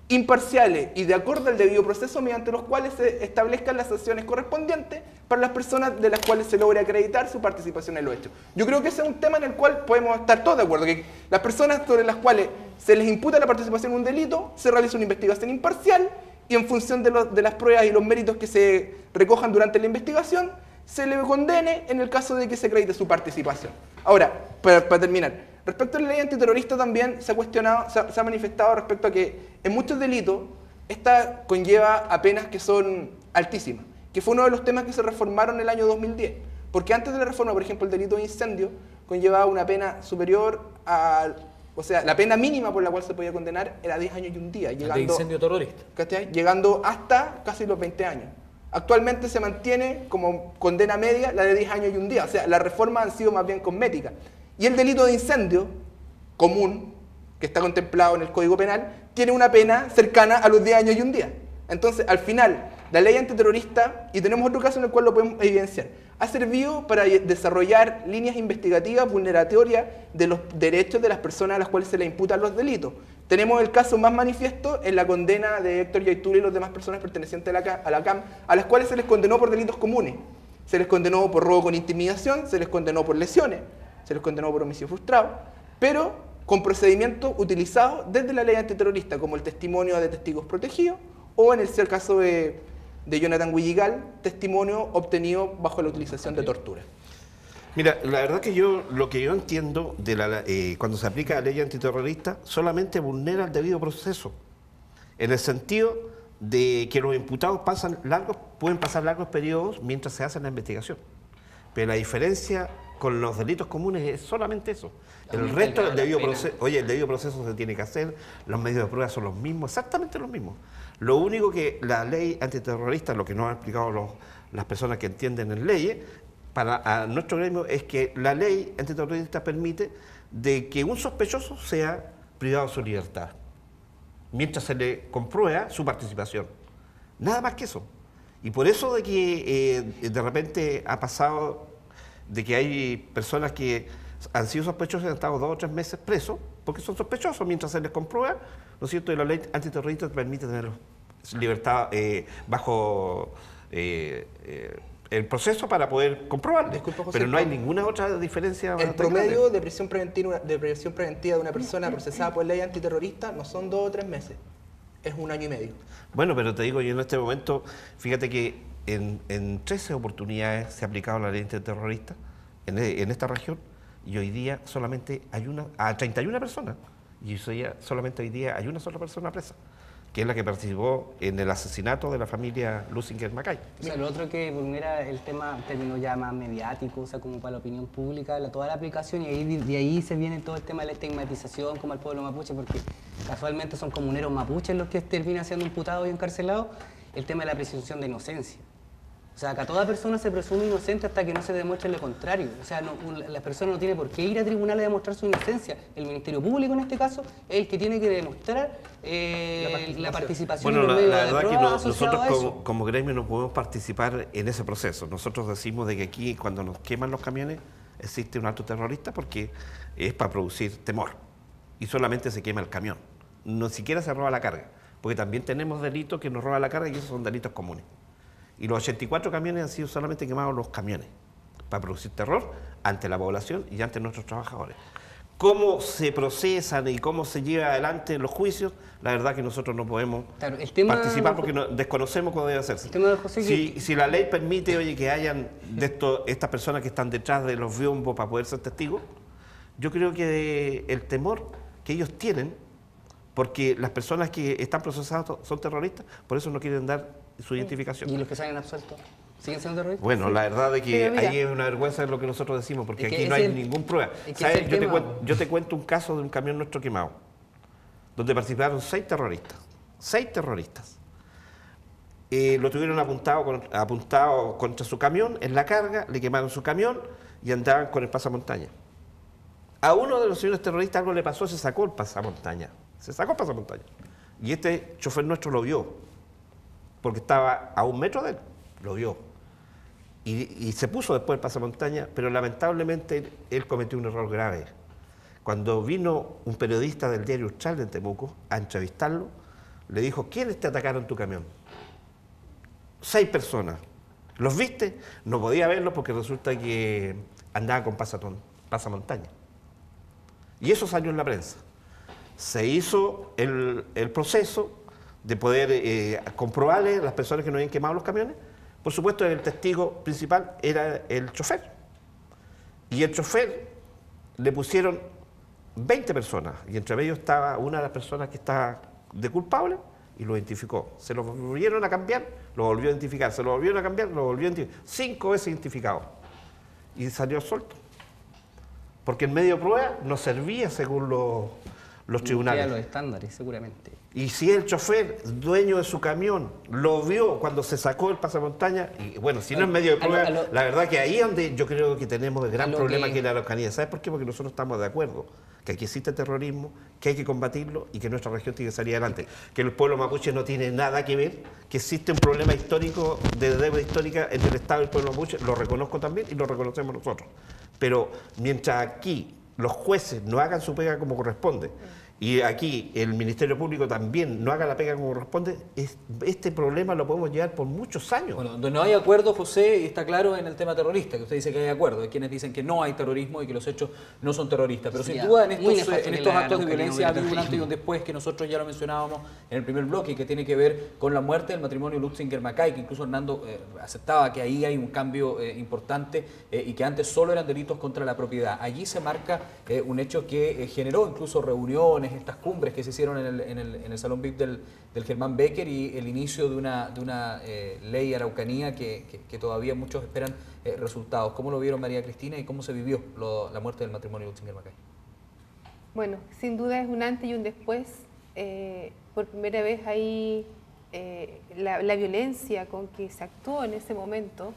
imparciales y de acuerdo al debido proceso mediante los cuales se establezcan las sanciones correspondientes para las personas de las cuales se logre acreditar su participación en los hechos. Yo creo que ese es un tema en el cual podemos estar todos de acuerdo, que las personas sobre las cuales se les imputa la participación en un delito, se realiza una investigación imparcial y en función de las pruebas y los méritos que se recojan durante la investigación, se le condene en el caso de que se acredite su participación. Ahora, para terminar, Respecto a la ley antiterrorista también se ha cuestionado, se ha manifestado respecto a que en muchos delitos esta conlleva a penas que son altísimas, que fue uno de los temas que se reformaron en el año 2010. Porque antes de la reforma, por ejemplo, el delito de incendio conllevaba una pena superior a... O sea, la pena mínima por la cual se podía condenar era 10 años y un día. Llegando, de incendio terrorista. ¿Cachai? Llegando hasta casi los 20 años. Actualmente se mantiene como condena media la de 10 años y un día. O sea, las reformas han sido más bien cosméticas. Y el delito de incendio común, que está contemplado en el Código Penal, tiene una pena cercana a los 10 años y un día. Entonces, al final, la ley antiterrorista, y tenemos otro caso en el cual lo podemos evidenciar, ha servido para desarrollar líneas investigativas vulneratorias de los derechos de las personas a las cuales se le imputan los delitos. Tenemos el caso más manifiesto en la condena de Héctor Yaitul y las demás personas pertenecientes a la CAM, a las cuales se les condenó por delitos comunes. Se les condenó por robo con intimidación, se les condenó por lesiones, se les condenó por homicidio frustrado, pero con procedimientos utilizados desde la ley antiterrorista, como el testimonio de testigos protegidos, o en el caso de Jonathan Huilligal, testimonio obtenido bajo la utilización de tortura. Mira, la verdad que lo que yo entiendo de cuando se aplica la ley antiterrorista solamente vulnera el debido proceso, en el sentido de que los imputados pueden pasar largos periodos mientras se hace la investigación. Pero la diferencia con los delitos comunes es solamente eso. El resto del debido proceso, el debido proceso se tiene que hacer, los medios de prueba son los mismos, exactamente los mismos. Lo único que la ley antiterrorista, lo que nos han explicado las personas que entienden en leyes, para nuestro gremio, es que la ley antiterrorista permite de que un sospechoso sea privado de su libertad, mientras se le comprueba su participación. Nada más que eso. Y por eso de que de repente ha pasado de que hay personas que han sido sospechosos y han estado 2 o 3 meses presos, porque son sospechosos mientras se les comprueba, ¿no es cierto? Y la ley antiterrorista permite tener libertad bajo el proceso para poder comprobarlo. Disculpa, José, pero no hay ninguna otra diferencia. El promedio de prisión preventiva de una persona procesada por ley antiterrorista no son 2 o 3 meses, es 1 año y medio. Bueno, pero te digo, yo en este momento, fíjate que en 13 oportunidades se ha aplicado la ley antiterrorista en esta región, y hoy día solamente hay a 31 personas, y solamente hoy día hay una sola persona presa, que es la que participó en el asesinato de la familia Lusinger Macay. O sea, lo otro que vulnera el término ya más mediático, o sea, como para la opinión pública, toda la aplicación, y de ahí se viene todo el tema de la estigmatización como al pueblo mapuche, porque casualmente son comuneros mapuches los que terminan siendo imputados y encarcelados, el tema de la presunción de inocencia. O sea, que a toda persona se presume inocente hasta que no se demuestre lo contrario. O sea, la persona no tiene por qué ir a tribunal a demostrar su inocencia. El Ministerio Público, en este caso, es el que tiene que demostrar la participación en los medios de prueba. La verdad que nosotros como gremio no podemos participar en ese proceso. Nosotros decimos de que aquí, cuando nos queman los camiones, existe un acto terrorista porque es para producir temor. Y solamente se quema el camión. No siquiera se roba la carga. Porque también tenemos delitos que nos roban la carga y esos son delitos comunes. Y los 84 camiones han sido solamente quemados los camiones, para producir terror ante la población y ante nuestros trabajadores. Cómo se procesan y cómo se lleva adelante los juicios, la verdad que nosotros no podemos participar porque desconocemos cómo debe hacerse. Si la ley permite, oye, que hayan estas personas que están detrás de los biombos para poder ser testigos, yo creo que el temor que ellos tienen, porque las personas que están procesadas son terroristas, por eso no quieren dar su identificación. ¿Y los que salen absueltos siguen siendo terroristas? Bueno, la verdad es que ahí es una vergüenza de lo que nosotros decimos, porque aquí no hay ninguna prueba. ¿Sabes? Yo te cuento un caso de un camión nuestro quemado, donde participaron 6 terroristas. 6 terroristas. Lo tuvieron apuntado contra su camión, en la carga, le quemaron su camión y andaban con el pasamontaña. A uno de los señores terroristas algo le pasó, se sacó el pasamontaña. Se sacó el pasamontaña. Y este chofer nuestro lo vio, porque estaba a 1 metro de él, lo vio. Y se puso después el pasamontaña, pero lamentablemente él cometió un error grave. Cuando vino un periodista del diario Austral de Temuco a entrevistarlo, le dijo: ¿quiénes te atacaron tu camión? 6 personas. ¿Los viste? No podía verlos porque resulta que andaba con pasamontaña. Y eso salió en la prensa. Se hizo el proceso de poder comprobarle a las personas que no habían quemado los camiones. Por supuesto, el testigo principal era el chofer. Y el chofer le pusieron 20 personas, y entre ellos estaba una de las personas que estaba de culpable, y lo identificó. Se lo volvieron a cambiar, lo volvió a identificar, se lo volvieron a cambiar, lo volvió a identificar. 5 veces identificado. Y salió suelto. Porque el medio de prueba no servía según los tribunales. Los estándares, seguramente. Y si el chofer, dueño de su camión, lo vio cuando se sacó el pasamontaña, y bueno, si no es medio de prueba, la verdad que ahí es donde yo creo que tenemos el gran problema aquí en la Araucanía. ¿Sabes por qué? Porque nosotros estamos de acuerdo que aquí existe terrorismo, que hay que combatirlo y que nuestra región tiene que salir adelante. Que el pueblo mapuche no tiene nada que ver, que existe un problema histórico, de deuda histórica entre el Estado y el pueblo mapuche, lo reconozco también y lo reconocemos nosotros. Pero mientras aquí los jueces no hagan su pega como corresponde, y aquí el Ministerio Público también no haga la pega como corresponde, este problema lo podemos llevar por muchos años. Bueno, donde no hay acuerdo, José, está claro en el tema terrorista, que usted dice que hay acuerdo. Hay quienes dicen que no hay terrorismo y que los hechos no son terroristas. Pero sin duda en estos actos de violencia ha habido un antes y un después, que nosotros ya lo mencionábamos en el primer bloque, que tiene que ver con la muerte del matrimonio Luchinger-Macay, que incluso Hernando aceptaba que ahí hay un cambio importante y que antes solo eran delitos contra la propiedad. Allí se marca un hecho que generó incluso reuniones, estas cumbres que se hicieron en el Salón VIP del Germán Becker y el inicio de una ley araucanía que todavía muchos esperan resultados. ¿Cómo lo vieron, María Cristina, y cómo se vivió la muerte del matrimonio Luchinger-Macay? Bueno, sin duda es un antes y un después. Por primera vez ahí la violencia con que se actuó en ese momento,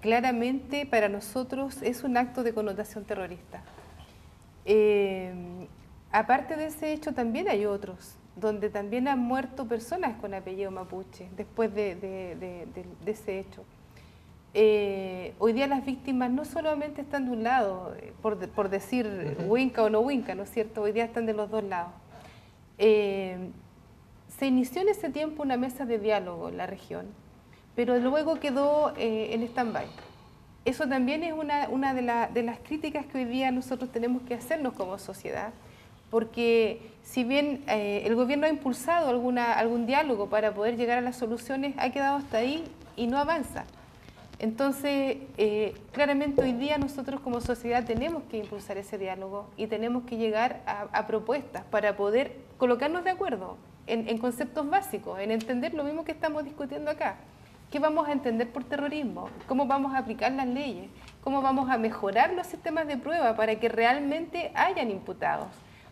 claramente para nosotros es un acto de connotación terrorista. Aparte de ese hecho también hay otros, donde también han muerto personas con apellido mapuche después de ese hecho. Hoy día las víctimas no solamente están de un lado, por decir huinca o no huinca, ¿no es cierto? Hoy día están de los dos lados. Se inició en ese tiempo una mesa de diálogo en la región, pero luego quedó en stand-by. Eso también es una de las críticas que hoy día nosotros tenemos que hacernos como sociedad, porque si bien el gobierno ha impulsado algún diálogo para poder llegar a las soluciones, ha quedado hasta ahí y no avanza. Entonces, claramente hoy día nosotros como sociedad tenemos que impulsar ese diálogo y tenemos que llegar a propuestas para poder colocarnos de acuerdo en conceptos básicos, en entender lo mismo que estamos discutiendo acá. ¿Qué vamos a entender por terrorismo? ¿Cómo vamos a aplicar las leyes? ¿Cómo vamos a mejorar los sistemas de prueba para que realmente hayan imputados?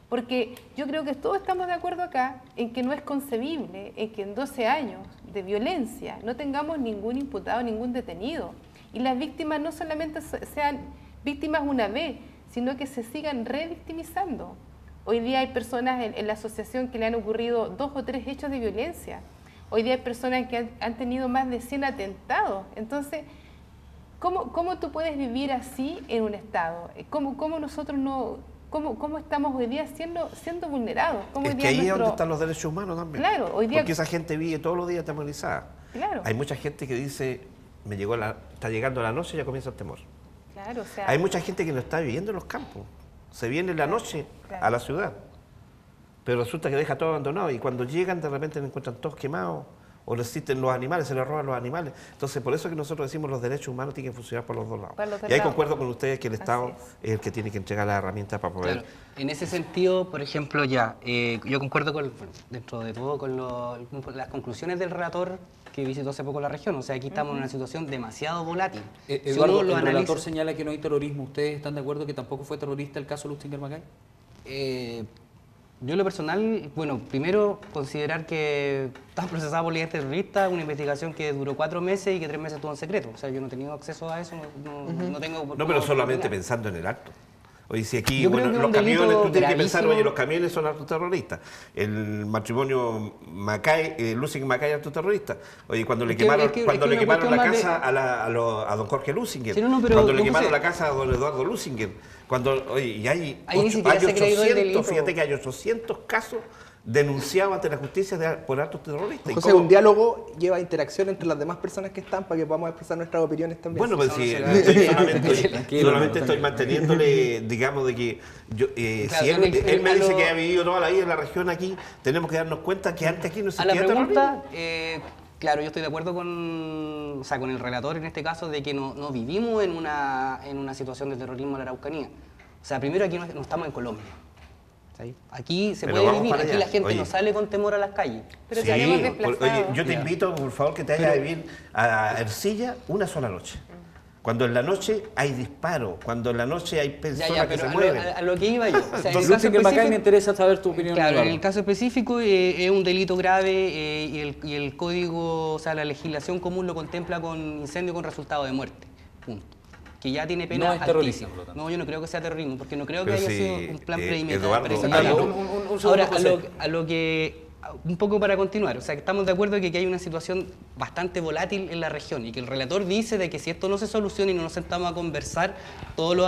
Porque yo creo que todos estamos de acuerdo acá en que no es concebible en que en 12 años de violencia no tengamos ningún imputado, ningún detenido. Y las víctimas no solamente sean víctimas una vez, sino que se sigan revictimizando. Hoy día hay personas en la asociación que le han ocurrido 2 o 3 hechos de violencia. Hoy día hay personas que han tenido más de 100 atentados. Entonces, ¿cómo tú puedes vivir así en un Estado? ¿Cómo nosotros no... ¿Cómo estamos hoy día siendo vulnerados? Es que ahí es donde están los derechos humanos también. Claro, hoy día... Porque esa gente vive todos los días atemorizada. Claro. Hay mucha gente que dice, está llegando la noche y ya comienza el temor. Claro, o sea... Hay mucha gente que no está viviendo en los campos. Se viene en la noche a la ciudad. Pero resulta que deja todo abandonado y cuando llegan de repente lo encuentran todos quemados o no existen los animales, se les roban los animales. Entonces, por eso es que nosotros decimos los derechos humanos tienen que funcionar por los dos lados. Y ahí concuerdo con ustedes que el Estado es el que tiene que entregar las herramientas para poder... Claro. En ese sentido, por ejemplo, yo concuerdo dentro de todo con las conclusiones del relator que visitó hace poco la región. O sea, aquí estamos en una situación demasiado volátil. Eduardo, el relator señala que no hay terrorismo. ¿Ustedes están de acuerdo que tampoco fue terrorista el caso Luchinger-Macay? Yo en lo personal, bueno, primero considerar que estaba procesada por leyes terroristas, una investigación que duró 4 meses y que 3 meses estuvo en secreto. O sea, yo no he tenido acceso a eso, no tengo... No, pero solamente pensando en el acto. Oye, si aquí, bueno, los camiones, tú tienes que pensar, oye, los camiones son actos terroristas. El matrimonio Macay, Luchinger-Macay, acto terrorista. Oye, cuando le quemaron la casa a don Jorge Luchinger, cuando le quemaron la casa a don Eduardo Luchinger, y hay 800, fíjate que hay 800 casos denunciados ante la justicia por actos terroristas. José, un diálogo lleva interacción entre las demás personas que están para que podamos expresar nuestras opiniones también. Bueno, pues sí, solamente estoy manteniéndole, digamos, de que si él me dice que ha vivido toda la vida en la región aquí, tenemos que darnos cuenta que antes aquí no existía terrorismo. A la pregunta, claro, yo estoy de acuerdo con el relator en este caso de que no vivimos en una situación de terrorismo en la Araucanía. O sea, primero aquí no estamos en Colombia. ¿Sí? Aquí se Pero puede vamos vivir, para aquí allá. la gente Oye. no sale con temor a las calles. Pero Sí, tenemos desplazados. oye, yo te Ya. invito, por favor, que te vayas a vivir a Ercilla una sola noche. Cuando en la noche hay disparos, cuando en la noche hay personas que pero se a mueven. lo que iba yo. O sea, en el Entonces, caso que Macay me específico- interesa saber tu opinión. Claro, en Eduardo. el caso específico es un delito grave y el código, o sea, la legislación común lo contempla con incendio con resultado de muerte. Punto. Que ya tiene pena No es terrorismo, altísima. por lo tanto. No, yo no creo que sea terrorismo, porque no creo que Pero haya si, sido un plan premeditado. Eduardo, para ese Eduardo, delito. un segundo, Ahora, José. a lo que, un poco para continuar, o sea, que estamos de acuerdo que hay una situación bastante volátil en la región y que el relator dice de que si esto no se soluciona y no nos sentamos a conversar, todos los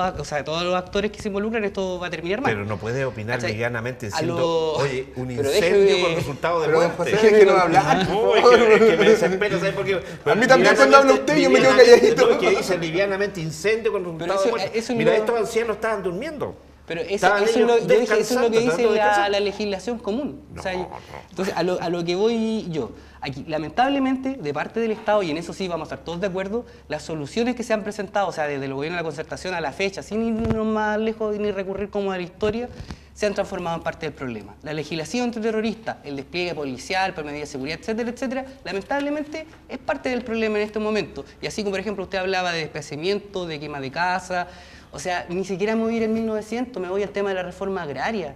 actores que se involucran, esto va a terminar mal. Pero no puedes opinar ¿Cachai? livianamente A diciendo, lo- oye, un pero incendio deje de- con resultado de Pero, muerte. José, déjenos hablar, por No, favor. es que me desespera, ¿sabes por qué? A mí también cuando habla usted, yo me quedo calladito. No, que dice livianamente incendio con resultado de muerte. eso Mira, no- estos ancianos estaban durmiendo. Pero eso Estaban es ellos lo, yo dije, eso es lo que descansando, dice tratando de descansar. la legislación común. O sea, No. entonces, a lo que voy yo, aquí, lamentablemente, de parte del Estado, y en eso sí vamos a estar todos de acuerdo, las soluciones que se han presentado, o sea, desde el gobierno de la concertación a la fecha, sin irnos más lejos ni recurrir como a la historia, se han transformado en parte del problema. La legislación antiterrorista, el despliegue policial, por medidas de seguridad, etcétera, etcétera, lamentablemente es parte del problema en este momento. Y así como, por ejemplo, usted hablaba de desplazamiento, de quema de casa, o sea, ni siquiera me voy a ir en 1900, me voy al tema de la reforma agraria.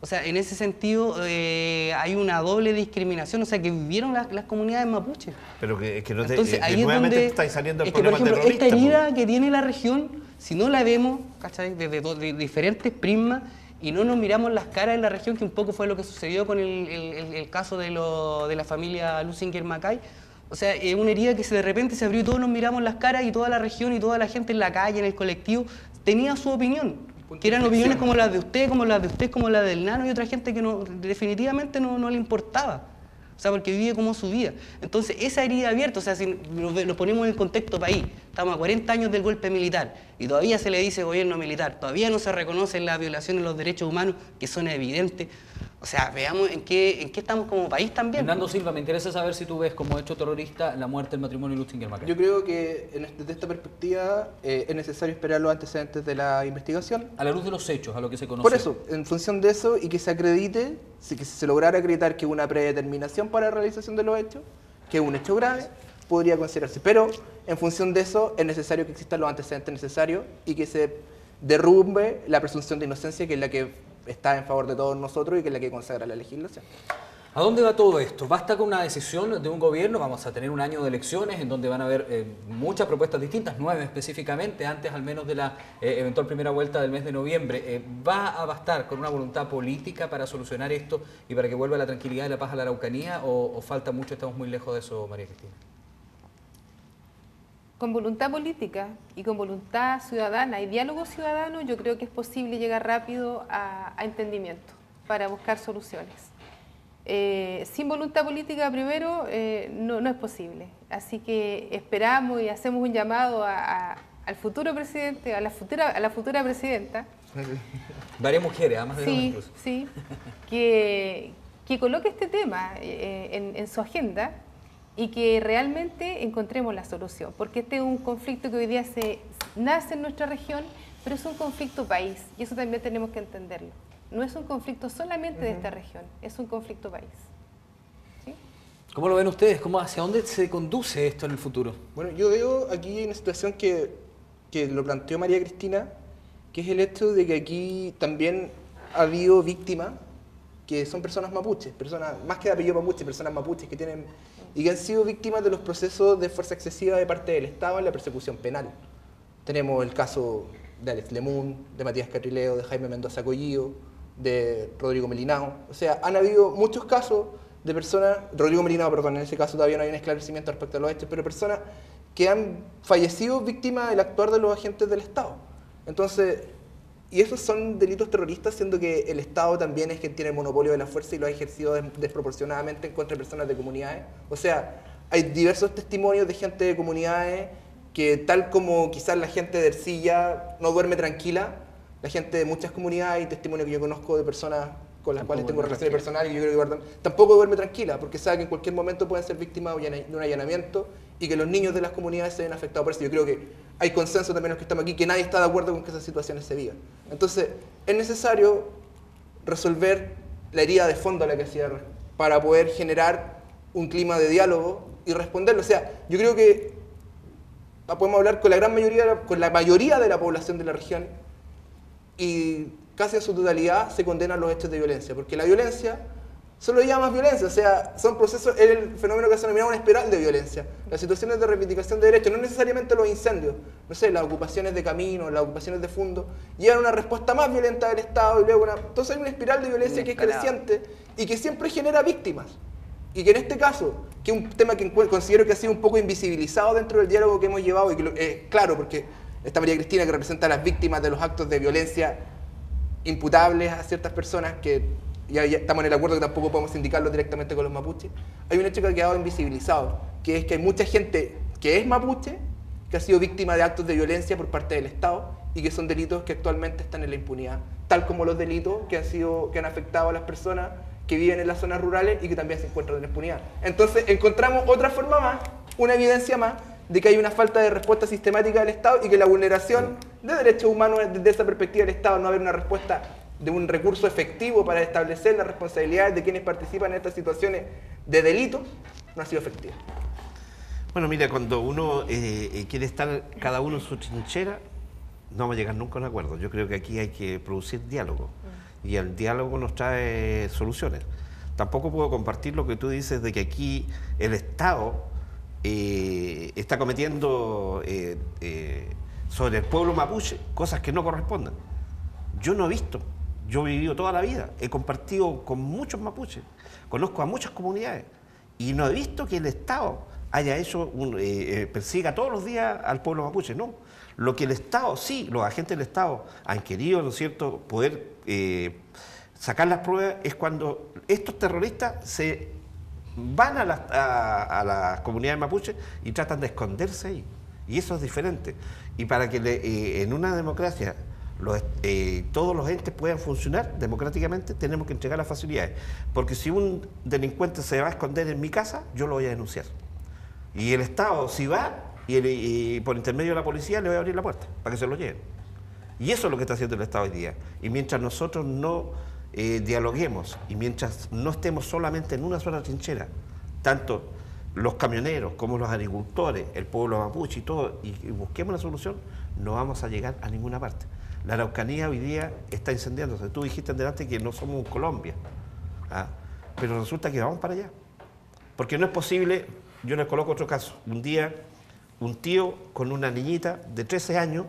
O sea, en ese sentido hay una doble discriminación, o sea, que vivieron las comunidades mapuches. Pero que no te, Entonces, ahí es nuevamente donde, estáis saliendo del es que, por problema ejemplo, esta terrorista. herida que tiene la región, si no la vemos, ¿cachai? Desde diferentes prismas, y no nos miramos las caras en la región, que un poco fue lo que sucedió con el caso de la familia Lusinger Macay. O sea, es una herida que de repente se abrió y todos nos miramos las caras y toda la región y toda la gente en la calle, en el colectivo, tenía su opinión. Que eran opiniones como las de usted, como las de usted, como la del nano y otra gente que definitivamente no le importaba. O sea, porque vive como su vida. Entonces, esa herida abierta, o sea, si lo ponemos en el contexto país, estamos a 40 años del golpe militar y todavía se le dice gobierno militar, todavía no se reconocen las violaciones de los derechos humanos que son evidentes. O sea, veamos en qué estamos como país también. Fernando Silva, me interesa saber si tú ves como hecho terrorista la muerte del matrimonio Lusinger Macay. Yo creo que desde esta perspectiva es necesario esperar los antecedentes de la investigación. A la luz de los hechos, a lo que se conoce. Por eso, en función de eso y que se acredite, que se lograra acreditar que hubo una predeterminación para la realización de los hechos, que es un hecho grave, podría considerarse. Pero en función de eso es necesario que existan los antecedentes necesarios y que se derrumbe la presunción de inocencia, que es la que está en favor de todos nosotros y que es la que consagra la legislación. ¿A dónde va todo esto? ¿Basta con una decisión de un gobierno? Vamos a tener un año de elecciones en donde van a haber muchas propuestas distintas, 9 específicamente, antes al menos de la eventual primera vuelta del mes de noviembre. ¿Va a bastar con una voluntad política para solucionar esto y para que vuelva la tranquilidad y la paz a la Araucanía o falta mucho, estamos muy lejos de eso, María Cristina? Con voluntad política y con voluntad ciudadana y diálogo ciudadano, yo creo que es posible llegar rápido a entendimiento para buscar soluciones. Sin voluntad política, primero, no es posible. Así que esperamos y hacemos un llamado al futuro presidente, a la futura presidenta. Varias mujeres, además de dos Sí, incluso. sí, que coloque este tema en su agenda y que realmente encontremos la solución, porque este es un conflicto que hoy día nace en nuestra región, pero es un conflicto país, y eso también tenemos que entenderlo. No es un conflicto solamente de esta región, es un conflicto país. ¿Sí? ¿Cómo lo ven ustedes? ¿Hacia dónde se conduce esto en el futuro? Bueno, yo veo aquí una situación que lo planteó María Cristina, que es el hecho de que aquí también ha habido víctimas que son personas mapuches, personas más que de apellido mapuche, personas mapuches que tienen y que han sido víctimas de los procesos de fuerza excesiva de parte del Estado en la persecución penal. Tenemos el caso de Alex Lemun, de Matías Catrileo, de Jaime Mendoza Collillo, de Rodrigo Melinao. O sea, han habido muchos casos de personas, Rodrigo Melinao, perdón, en ese caso todavía no hay un esclarecimiento respecto a los hechos, pero personas que han fallecido víctimas del actuar de los agentes del Estado. Entonces, y esos son delitos terroristas, siendo que el Estado también es quien tiene el monopolio de la fuerza y lo ha ejercido desproporcionadamente en contra de personas de comunidades. O sea, hay diversos testimonios de gente de comunidades que, tal como quizás la gente de Ercilla no duerme tranquila, la gente de muchas comunidades, y testimonios que yo conozco de personas con las cuales tengo relaciones personales, y yo creo que tampoco duerme tranquila, porque sabe que en cualquier momento pueden ser víctimas de un allanamiento y que los niños de las comunidades se ven afectados por eso. Yo creo que hay consenso también los que estamos aquí, que nadie está de acuerdo con que esas situaciones se vivan. Entonces, es necesario resolver la herida de fondo a la que hacía para poder generar un clima de diálogo y responderlo. O sea, yo creo que podemos hablar con la gran mayoría, con la mayoría de la población de la región y casi en su totalidad se condenan los hechos de violencia, porque la violencia solo lleva más violencia, o sea, son procesos, es el fenómeno que se denomina una espiral de violencia. Las situaciones de reivindicación de derechos, no necesariamente los incendios, no sé, las ocupaciones de caminos, las ocupaciones de fondo, llevan una respuesta más violenta del Estado y luego entonces hay una espiral de violencia que es creciente y que siempre genera víctimas. Y que en este caso, que es un tema que considero que ha sido un poco invisibilizado dentro del diálogo que hemos llevado, y que claro, porque esta María Cristina que representa a las víctimas de los actos de violencia imputables a ciertas personas, que ya estamos en el acuerdo que tampoco podemos indicarlo directamente con los mapuches, hay un hecho que ha quedado invisibilizado, que es que hay mucha gente que es mapuche, que ha sido víctima de actos de violencia por parte del Estado y que son delitos que actualmente están en la impunidad, tal como los delitos que han afectado a las personas que viven en las zonas rurales y que también se encuentran en la impunidad. Entonces encontramos otra forma más, una evidencia más, de que hay una falta de respuesta sistemática del Estado y que la vulneración de derechos humanos desde esa perspectiva del Estado, no haber una respuesta de un recurso efectivo para establecer las responsabilidades de quienes participan en estas situaciones de delitos, no ha sido efectiva. Bueno, mira, cuando uno quiere estar cada uno en su trinchera, no vamos a llegar nunca a un acuerdo. Yo creo que aquí hay que producir diálogo y el diálogo nos trae soluciones. Tampoco puedo compartir lo que tú dices de que aquí el Estado está cometiendo sobre el pueblo mapuche cosas que no corresponden. Yo no he visto, yo he vivido toda la vida, he compartido con muchos mapuches, conozco a muchas comunidades y no he visto que el Estado haya hecho persiga todos los días al pueblo mapuche, no. Lo que el Estado, sí, los agentes del Estado han querido, ¿no es cierto?, poder sacar las pruebas es cuando estos terroristas se van a las comunidades mapuches y tratan de esconderse ahí. Y eso es diferente. Y para que en una democracia todos los entes puedan funcionar democráticamente, tenemos que entregar las facilidades. Porque si un delincuente se va a esconder en mi casa, yo lo voy a denunciar. Y el Estado, si va, y por intermedio de la policía, le voy a abrir la puerta para que se lo lleven. Y eso es lo que está haciendo el Estado hoy día. Y mientras nosotros no dialoguemos y mientras no estemos solamente en una sola trinchera, tanto los camioneros como los agricultores, el pueblo mapuche y todo, y busquemos una solución, no vamos a llegar a ninguna parte. La Araucanía hoy día está incendiándose. Tú dijiste antes que no somos Colombia, pero resulta que vamos para allá. Porque no es posible, yo les coloco otro caso. Un día, un tío con una niñita de 13 años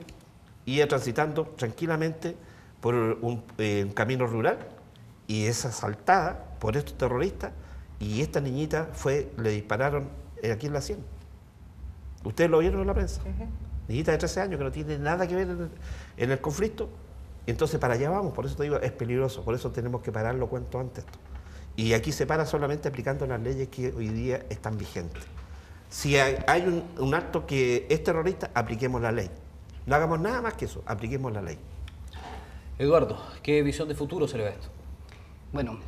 iba transitando tranquilamente por un camino rural y es asaltada por estos terroristas y esta niñita le dispararon aquí en la sien. ¿Ustedes lo vieron en la prensa? Niñita de 13 años que no tiene nada que ver en el conflicto. Entonces para allá vamos, por eso te digo, es peligroso, por eso tenemos que pararlo cuanto antes esto. Y aquí se para solamente aplicando las leyes que hoy día están vigentes. Si hay un acto que es terrorista, apliquemos la ley. No hagamos nada más que eso, apliquemos la ley. Eduardo, ¿qué visión de futuro se le ve a esto? Bueno,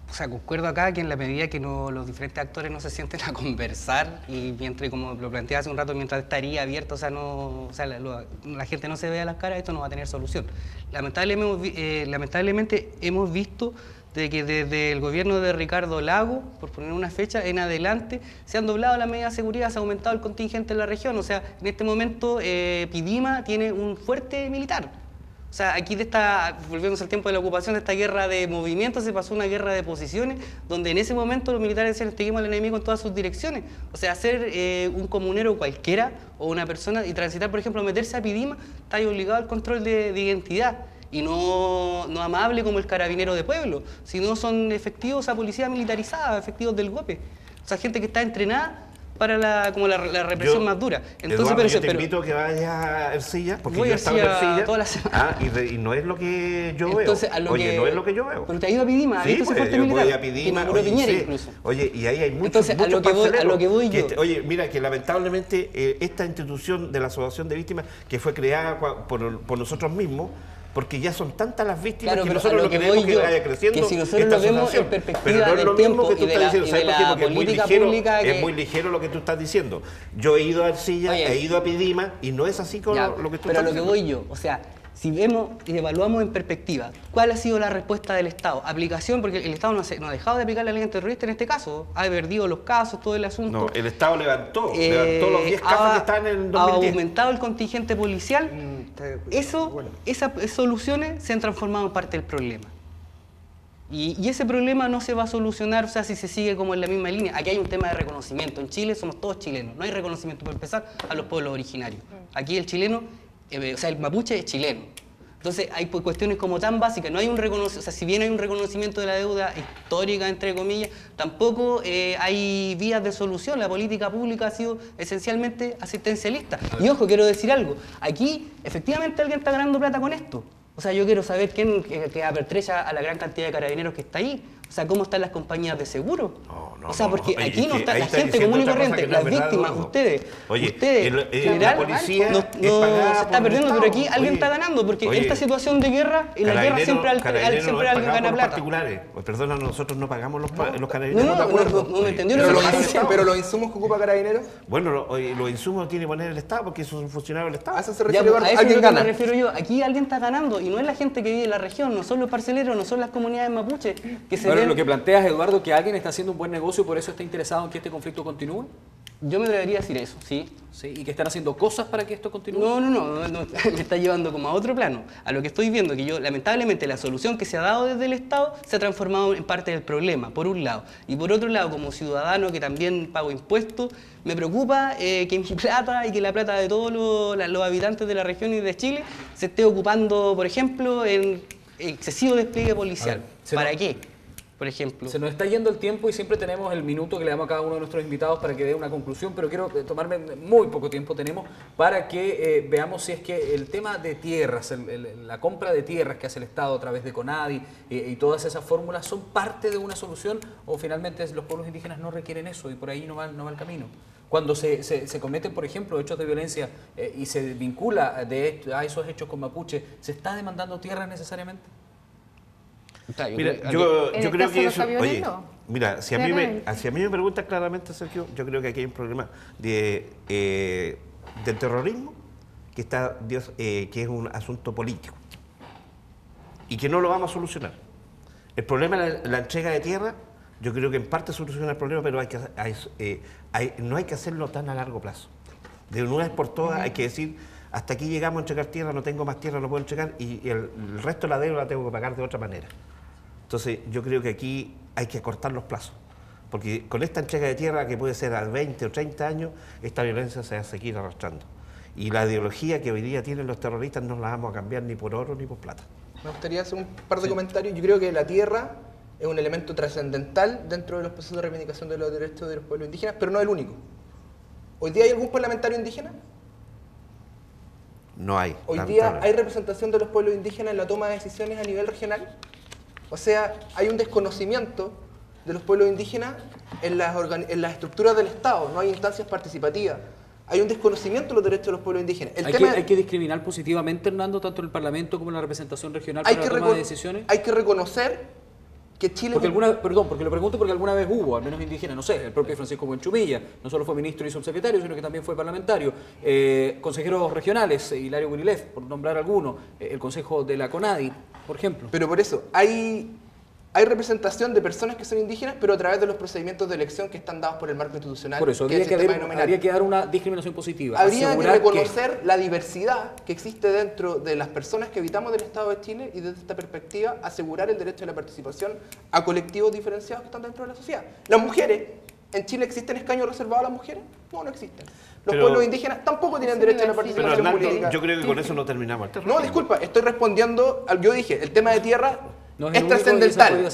o sea, concuerdo acá que en la medida que los diferentes actores no se sienten a conversar y mientras, como lo planteé hace un rato, mientras estaría abierto, la gente no se vea las caras, esto no va a tener solución. Lamentablemente hemos visto de que desde el gobierno de Ricardo Lagos, por poner una fecha, en adelante, se han doblado las medidas de seguridad, se ha aumentado el contingente en la región. O sea, en este momento Pidima tiene un fuerte militar. O sea, aquí volviendo al tiempo de la ocupación, de esta guerra de movimientos, se pasó una guerra de posiciones, donde en ese momento los militares decían, seguimos al enemigo en todas sus direcciones. O sea, ser un comunero cualquiera o una persona y transitar, por ejemplo, meterse a Pidima, está ahí obligado al control de identidad. Y no amable como el carabinero de pueblo, sino son efectivos a policía militarizada, efectivos del golpe. O sea, gente que está entrenada para la represión más dura. Entonces, Eduardo, yo te invito a que vayas a Ercilla, porque yo he estado en Ercilla toda la semana. Y no es lo que yo entonces, veo. No es lo que yo veo. Pero te ha ido a Pidima, sí, ese fuerte militar. Voy a Pidima, incluso. Oye, y ahí hay muchos a lo que voy yo. Oye, mira, que lamentablemente esta institución de la Asociación de Víctimas, que fue creada por nosotros mismos, porque ya son tantas las víctimas Claro, que pero nosotros a lo lo que queremos voy que yo, vaya creciendo. que si nosotros esta lo vemos asociación. en perspectiva pero no es del lo mismo tiempo que tú y de estás la- diciendo, y ¿sabes de por qué? la Porque es muy política ligero, pública es que- muy ligero lo que tú estás diciendo. Yo he ido a Arcilla, Oye, he ido a Pidima y no es así con Ya, lo que tú pero a estás lo que voy yo, o sea, si vemos y evaluamos en perspectiva, ¿cuál ha sido la respuesta del Estado? Aplicación, porque el Estado no ha dejado de aplicar la ley antiterrorista en este caso, ha perdido los casos, todo el asunto. No, el Estado levantó los 10 casos que están en el Ha 2010. aumentado el contingente policial. Esas soluciones se han transformado en parte del problema. Y ese problema no se va a solucionar, o sea, si se sigue como en la misma línea. Aquí hay un tema de reconocimiento. En Chile somos todos chilenos. No hay reconocimiento, por empezar, a los pueblos originarios. Aquí el chileno, o sea, el mapuche es chileno. Entonces hay cuestiones como tan básicas, no hay un reconocimiento, o sea, si bien hay un reconocimiento de la deuda histórica, entre comillas, tampoco hay vías de solución. La política pública ha sido esencialmente asistencialista. Y ojo, quiero decir algo, aquí efectivamente alguien está ganando plata con esto. O sea, yo quiero saber quién que apertrecha a la gran cantidad de carabineros que está ahí. O sea, ¿cómo están las compañías de seguro? O sea, porque aquí no está la gente común y corriente, las víctimas, ustedes, la policía no es pagada se está por el perdiendo, Estado. pero aquí alguien está ganando, porque Oye, esta situación de guerra, en la guerra siempre alguien gana plata. Particulares. Pues, perdona, nosotros no pagamos los No, carabineros. no me entendió. Pero los insumos que ocupa Carabineros. Bueno, los insumos los tiene que poner el Estado, porque eso es un funcionario del Estado. A eso se Ya, refiere pues, a eso alguien es lo que gana. me refiero yo. Aquí alguien está ganando y no es la gente que vive en la región, no son los parceleros, no son las comunidades mapuche que se Bueno, ven. lo que planteas, Eduardo, que alguien está haciendo un buen negocio y por eso está interesado en que este conflicto continúe. Yo me debería decir eso, sí. Sí, y que están haciendo cosas para que esto continúe. No, me está llevando como a otro plano. A lo que estoy viendo, que yo, lamentablemente, la solución que se ha dado desde el Estado se ha transformado en parte del problema, por un lado. Y por otro lado, como ciudadano que también pago impuestos, me preocupa que mi plata y que la plata de todos los habitantes de la región y de Chile se esté ocupando, por ejemplo, en excesivo despliegue policial. ¿Para qué? Por ejemplo. Se nos está yendo el tiempo y siempre tenemos el minuto que le damos a cada uno de nuestros invitados para que dé una conclusión, pero quiero tomarme muy poco tiempo tenemos para que veamos si es que el tema de tierras, la compra de tierras que hace el Estado a través de CONADI y todas esas fórmulas son parte de una solución o finalmente los pueblos indígenas no requieren eso y por ahí no va el camino. Cuando se cometen, por ejemplo, hechos de violencia y se vincula a esos hechos con mapuche, ¿se está demandando tierras necesariamente? Mira, yo creo que eso, oye, mira, si a mí me preguntan claramente, Sergio, yo creo que aquí hay un problema del terrorismo que es un asunto político y que no lo vamos a solucionar. El problema de la entrega de tierra, yo creo que en parte soluciona el problema, pero no hay que hacerlo tan a largo plazo. De una vez por todas hay que decir, hasta aquí llegamos a entregar tierra, no tengo más tierra, no puedo entregar, y el resto de la deuda la tengo que pagar de otra manera. Entonces, yo creo que aquí hay que acortar los plazos, porque con esta entrega de tierra, que puede ser a 20 o 30 años, esta violencia se va a seguir arrastrando. Y la ideología que hoy día tienen los terroristas no la vamos a cambiar ni por oro ni por plata. Me gustaría hacer un par de comentarios. Yo creo que la tierra es un elemento trascendental dentro de los procesos de reivindicación de los derechos de los pueblos indígenas, pero no el único. ¿Hoy día hay algún parlamentario indígena? No hay. ¿Hoy día hay representación de los pueblos indígenas en la toma de decisiones a nivel regional? O sea, hay un desconocimiento de los pueblos indígenas en las estructuras del Estado, no hay instancias participativas. Hay un desconocimiento de los derechos de los pueblos indígenas. ¿Hay que discriminar positivamente, Hernando, tanto en el Parlamento como en la representación regional para la toma de decisiones? Hay que reconocer que Chile... Porque lo pregunto porque alguna vez hubo, al menos indígenas, no sé, el propio Francisco Buenchumilla, no solo fue ministro y subsecretario, sino que también fue parlamentario, consejeros regionales, Hilario Gurilef, por nombrar alguno, el consejo de la CONADI, por ejemplo. Pero por eso, hay representación de personas que son indígenas, pero a través de los procedimientos de elección que están dados por el marco institucional. Por eso, habría que dar una discriminación positiva. Habría que reconocer la diversidad que existe dentro de las personas que habitamos del Estado de Chile y desde esta perspectiva asegurar el derecho a la participación a colectivos diferenciados que están dentro de la sociedad. Las mujeres, ¿en Chile existen escaños reservados a las mujeres? No existen. Los pueblos indígenas tampoco tienen derecho a la participación política. Yo creo que con eso no terminamos el tema. No, disculpa, estoy respondiendo, yo dije, el tema de tierra es trascendental.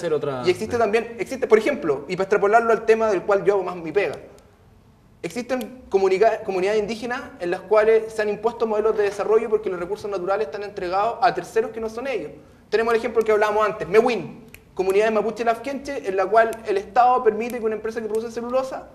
Y existe también, por ejemplo, y para extrapolarlo al tema del cual yo hago más mi pega, existen comunidades indígenas en las cuales se han impuesto modelos de desarrollo porque los recursos naturales están entregados a terceros que no son ellos. Tenemos el ejemplo que hablábamos antes, Mewin, comunidad de Mapuche Lafkenche, en la cual el Estado permite que una empresa que produce celulosa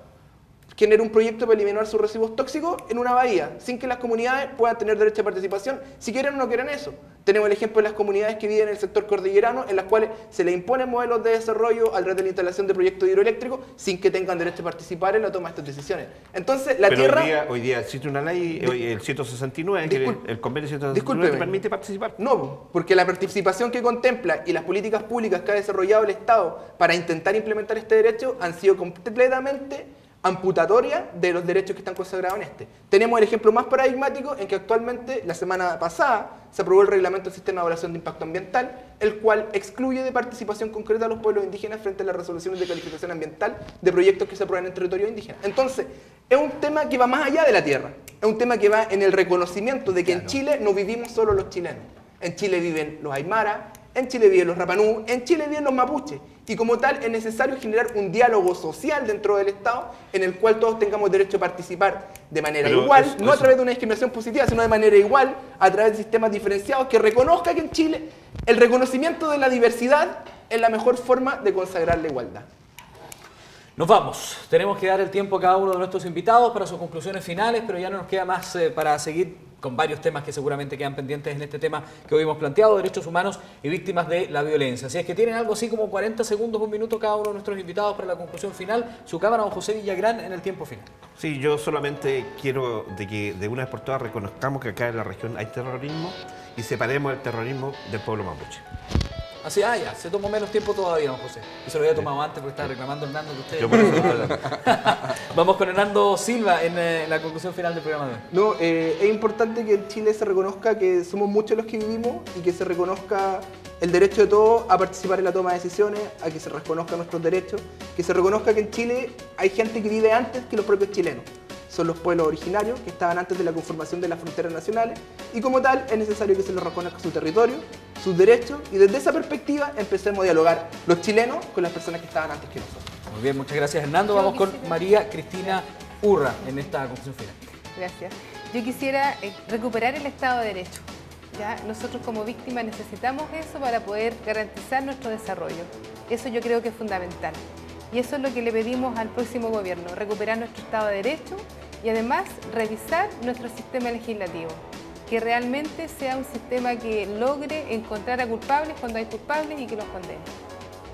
genera un proyecto para eliminar sus residuos tóxicos en una bahía, sin que las comunidades puedan tener derecho a participación, si quieren o no quieren eso. Tenemos el ejemplo de las comunidades que viven en el sector cordillerano, en las cuales se les imponen modelos de desarrollo alrededor de la instalación de proyectos hidroeléctricos, sin que tengan derecho a participar en la toma de estas decisiones. Entonces, la tierra... Hoy día existe una ley, el 169, que el convenio 169 te permite participar. No, porque la participación que contempla y las políticas públicas que ha desarrollado el Estado para intentar implementar este derecho han sido completamente amputatorias de los derechos que están consagrados en este. Tenemos el ejemplo más paradigmático en que actualmente, la semana pasada, se aprobó el reglamento del sistema de evaluación de impacto ambiental, el cual excluye de participación concreta a los pueblos indígenas frente a las resoluciones de calificación ambiental de proyectos que se aprueban en territorio indígena. Entonces, es un tema que va más allá de la tierra, es un tema que va en el reconocimiento de que en Chile no vivimos solo los chilenos. En Chile viven los aymaras, en Chile viven los rapanú, en Chile viven los mapuches. Y como tal es necesario generar un diálogo social dentro del Estado en el cual todos tengamos derecho a participar de manera igual, no a través de una discriminación positiva, sino de manera igual, a través de sistemas diferenciados que reconozca que en Chile el reconocimiento de la diversidad es la mejor forma de consagrar la igualdad. Nos vamos. Tenemos que dar el tiempo a cada uno de nuestros invitados para sus conclusiones finales, pero ya no nos queda más para seguir con varios temas que seguramente quedan pendientes en este tema que hoy hemos planteado, derechos humanos y víctimas de la violencia. Así es que tienen algo así como 40 segundos, un minuto cada uno de nuestros invitados para la conclusión final. Su cámara, don José Villagrán, en el tiempo final. Sí, yo solamente quiero de que de una vez por todas reconozcamos que acá en la región hay terrorismo y separemos el terrorismo del pueblo mapuche. Así, ya, se tomó menos tiempo todavía, don José. Y se lo había tomado antes porque estaba reclamando Hernando de ustedes. Vamos con Hernando Silva en la conclusión final del programa de hoy. No, es importante que en Chile se reconozca que somos muchos los que vivimos y que se reconozca el derecho de todos a participar en la toma de decisiones, a que se reconozcan nuestros derechos, que se reconozca que en Chile hay gente que vive antes que los propios chilenos. Son los pueblos originarios que estaban antes de la conformación de las fronteras nacionales y como tal es necesario que se les reconozca su territorio, sus derechos y desde esa perspectiva empecemos a dialogar los chilenos con las personas que estaban antes que nosotros. Muy bien, muchas gracias Hernando. Vamos con María Cristina Urra en esta conclusión final. Gracias. Yo quisiera recuperar el Estado de Derecho. ¿Ya? Nosotros como víctimas necesitamos eso para poder garantizar nuestro desarrollo. Eso yo creo que es fundamental. Y eso es lo que le pedimos al próximo gobierno, recuperar nuestro Estado de Derecho y además revisar nuestro sistema legislativo, que realmente sea un sistema que logre encontrar a culpables cuando hay culpables y que los condene,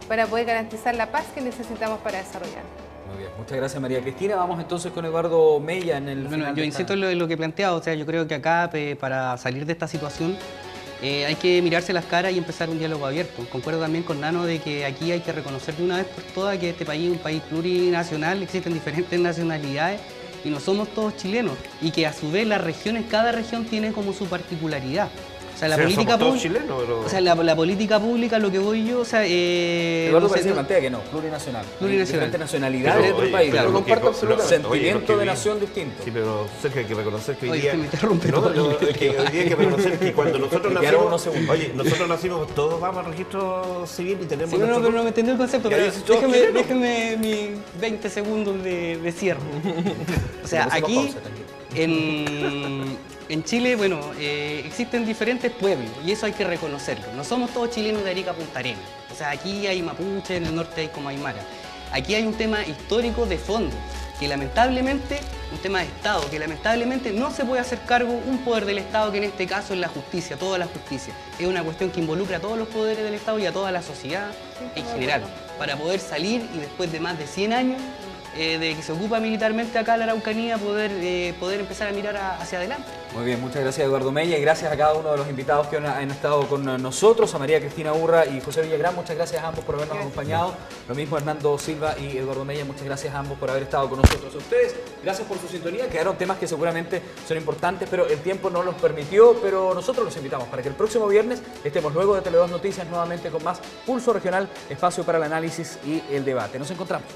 para poder garantizar la paz que necesitamos para desarrollar. Muy bien, muchas gracias María Cristina. Vamos entonces con Eduardo Mella en el... Bueno, yo insisto en lo que he planteado, o sea, yo creo que acá para salir de esta situación hay que mirarse las caras y empezar un diálogo abierto. Concuerdo también con Nano de que aquí hay que reconocer de una vez por todas que este país es un país plurinacional, existen diferentes nacionalidades y no somos todos chilenos y que a su vez las regiones, cada región tiene como su particularidad. O sea, la política pública, pero... o sea, la política pública, lo que voy yo, o sea... Eduardo parece que plantea que no, plurinacional. Diferentes nacionalidades pero, dentro del país. Claro, lo comparto absolutamente. Sentimiento de nación distinto. Sí, pero Sergio, hay que reconocer que hoy día... que me interrumpe no, hoy día hay que reconocer que cuando nosotros nacimos... Oye, nosotros nacimos, todos vamos al registro civil y tenemos... Sí, pero no me entendió el concepto, pero déjeme mis 20 segundos de cierre. O sea, aquí... En Chile, bueno, existen diferentes pueblos y eso hay que reconocerlo. No somos todos chilenos de Arica a Punta Arenas. O sea, aquí hay mapuche, en el norte hay como aymara. Aquí hay un tema histórico de fondo, que lamentablemente, un tema de Estado, que lamentablemente no se puede hacer cargo un poder del Estado, que en este caso es la justicia, toda la justicia. Es una cuestión que involucra a todos los poderes del Estado y a toda la sociedad en general, para poder salir y después de más de 100 años de que se ocupa militarmente acá la Araucanía, poder empezar a mirar hacia adelante. Muy bien, muchas gracias Eduardo Mella y gracias a cada uno de los invitados que han estado con nosotros, a María Cristina Urra y José Villagrán, muchas gracias a ambos por habernos acompañado. Lo mismo Hernando Silva y Eduardo Mella, muchas gracias a ambos por haber estado con nosotros. A ustedes, gracias por su sintonía, quedaron temas que seguramente son importantes, pero el tiempo no los permitió, pero nosotros los invitamos para que el próximo viernes estemos luego de Tele2 Noticias nuevamente con más Pulso Regional, espacio para el análisis y el debate. Nos encontramos.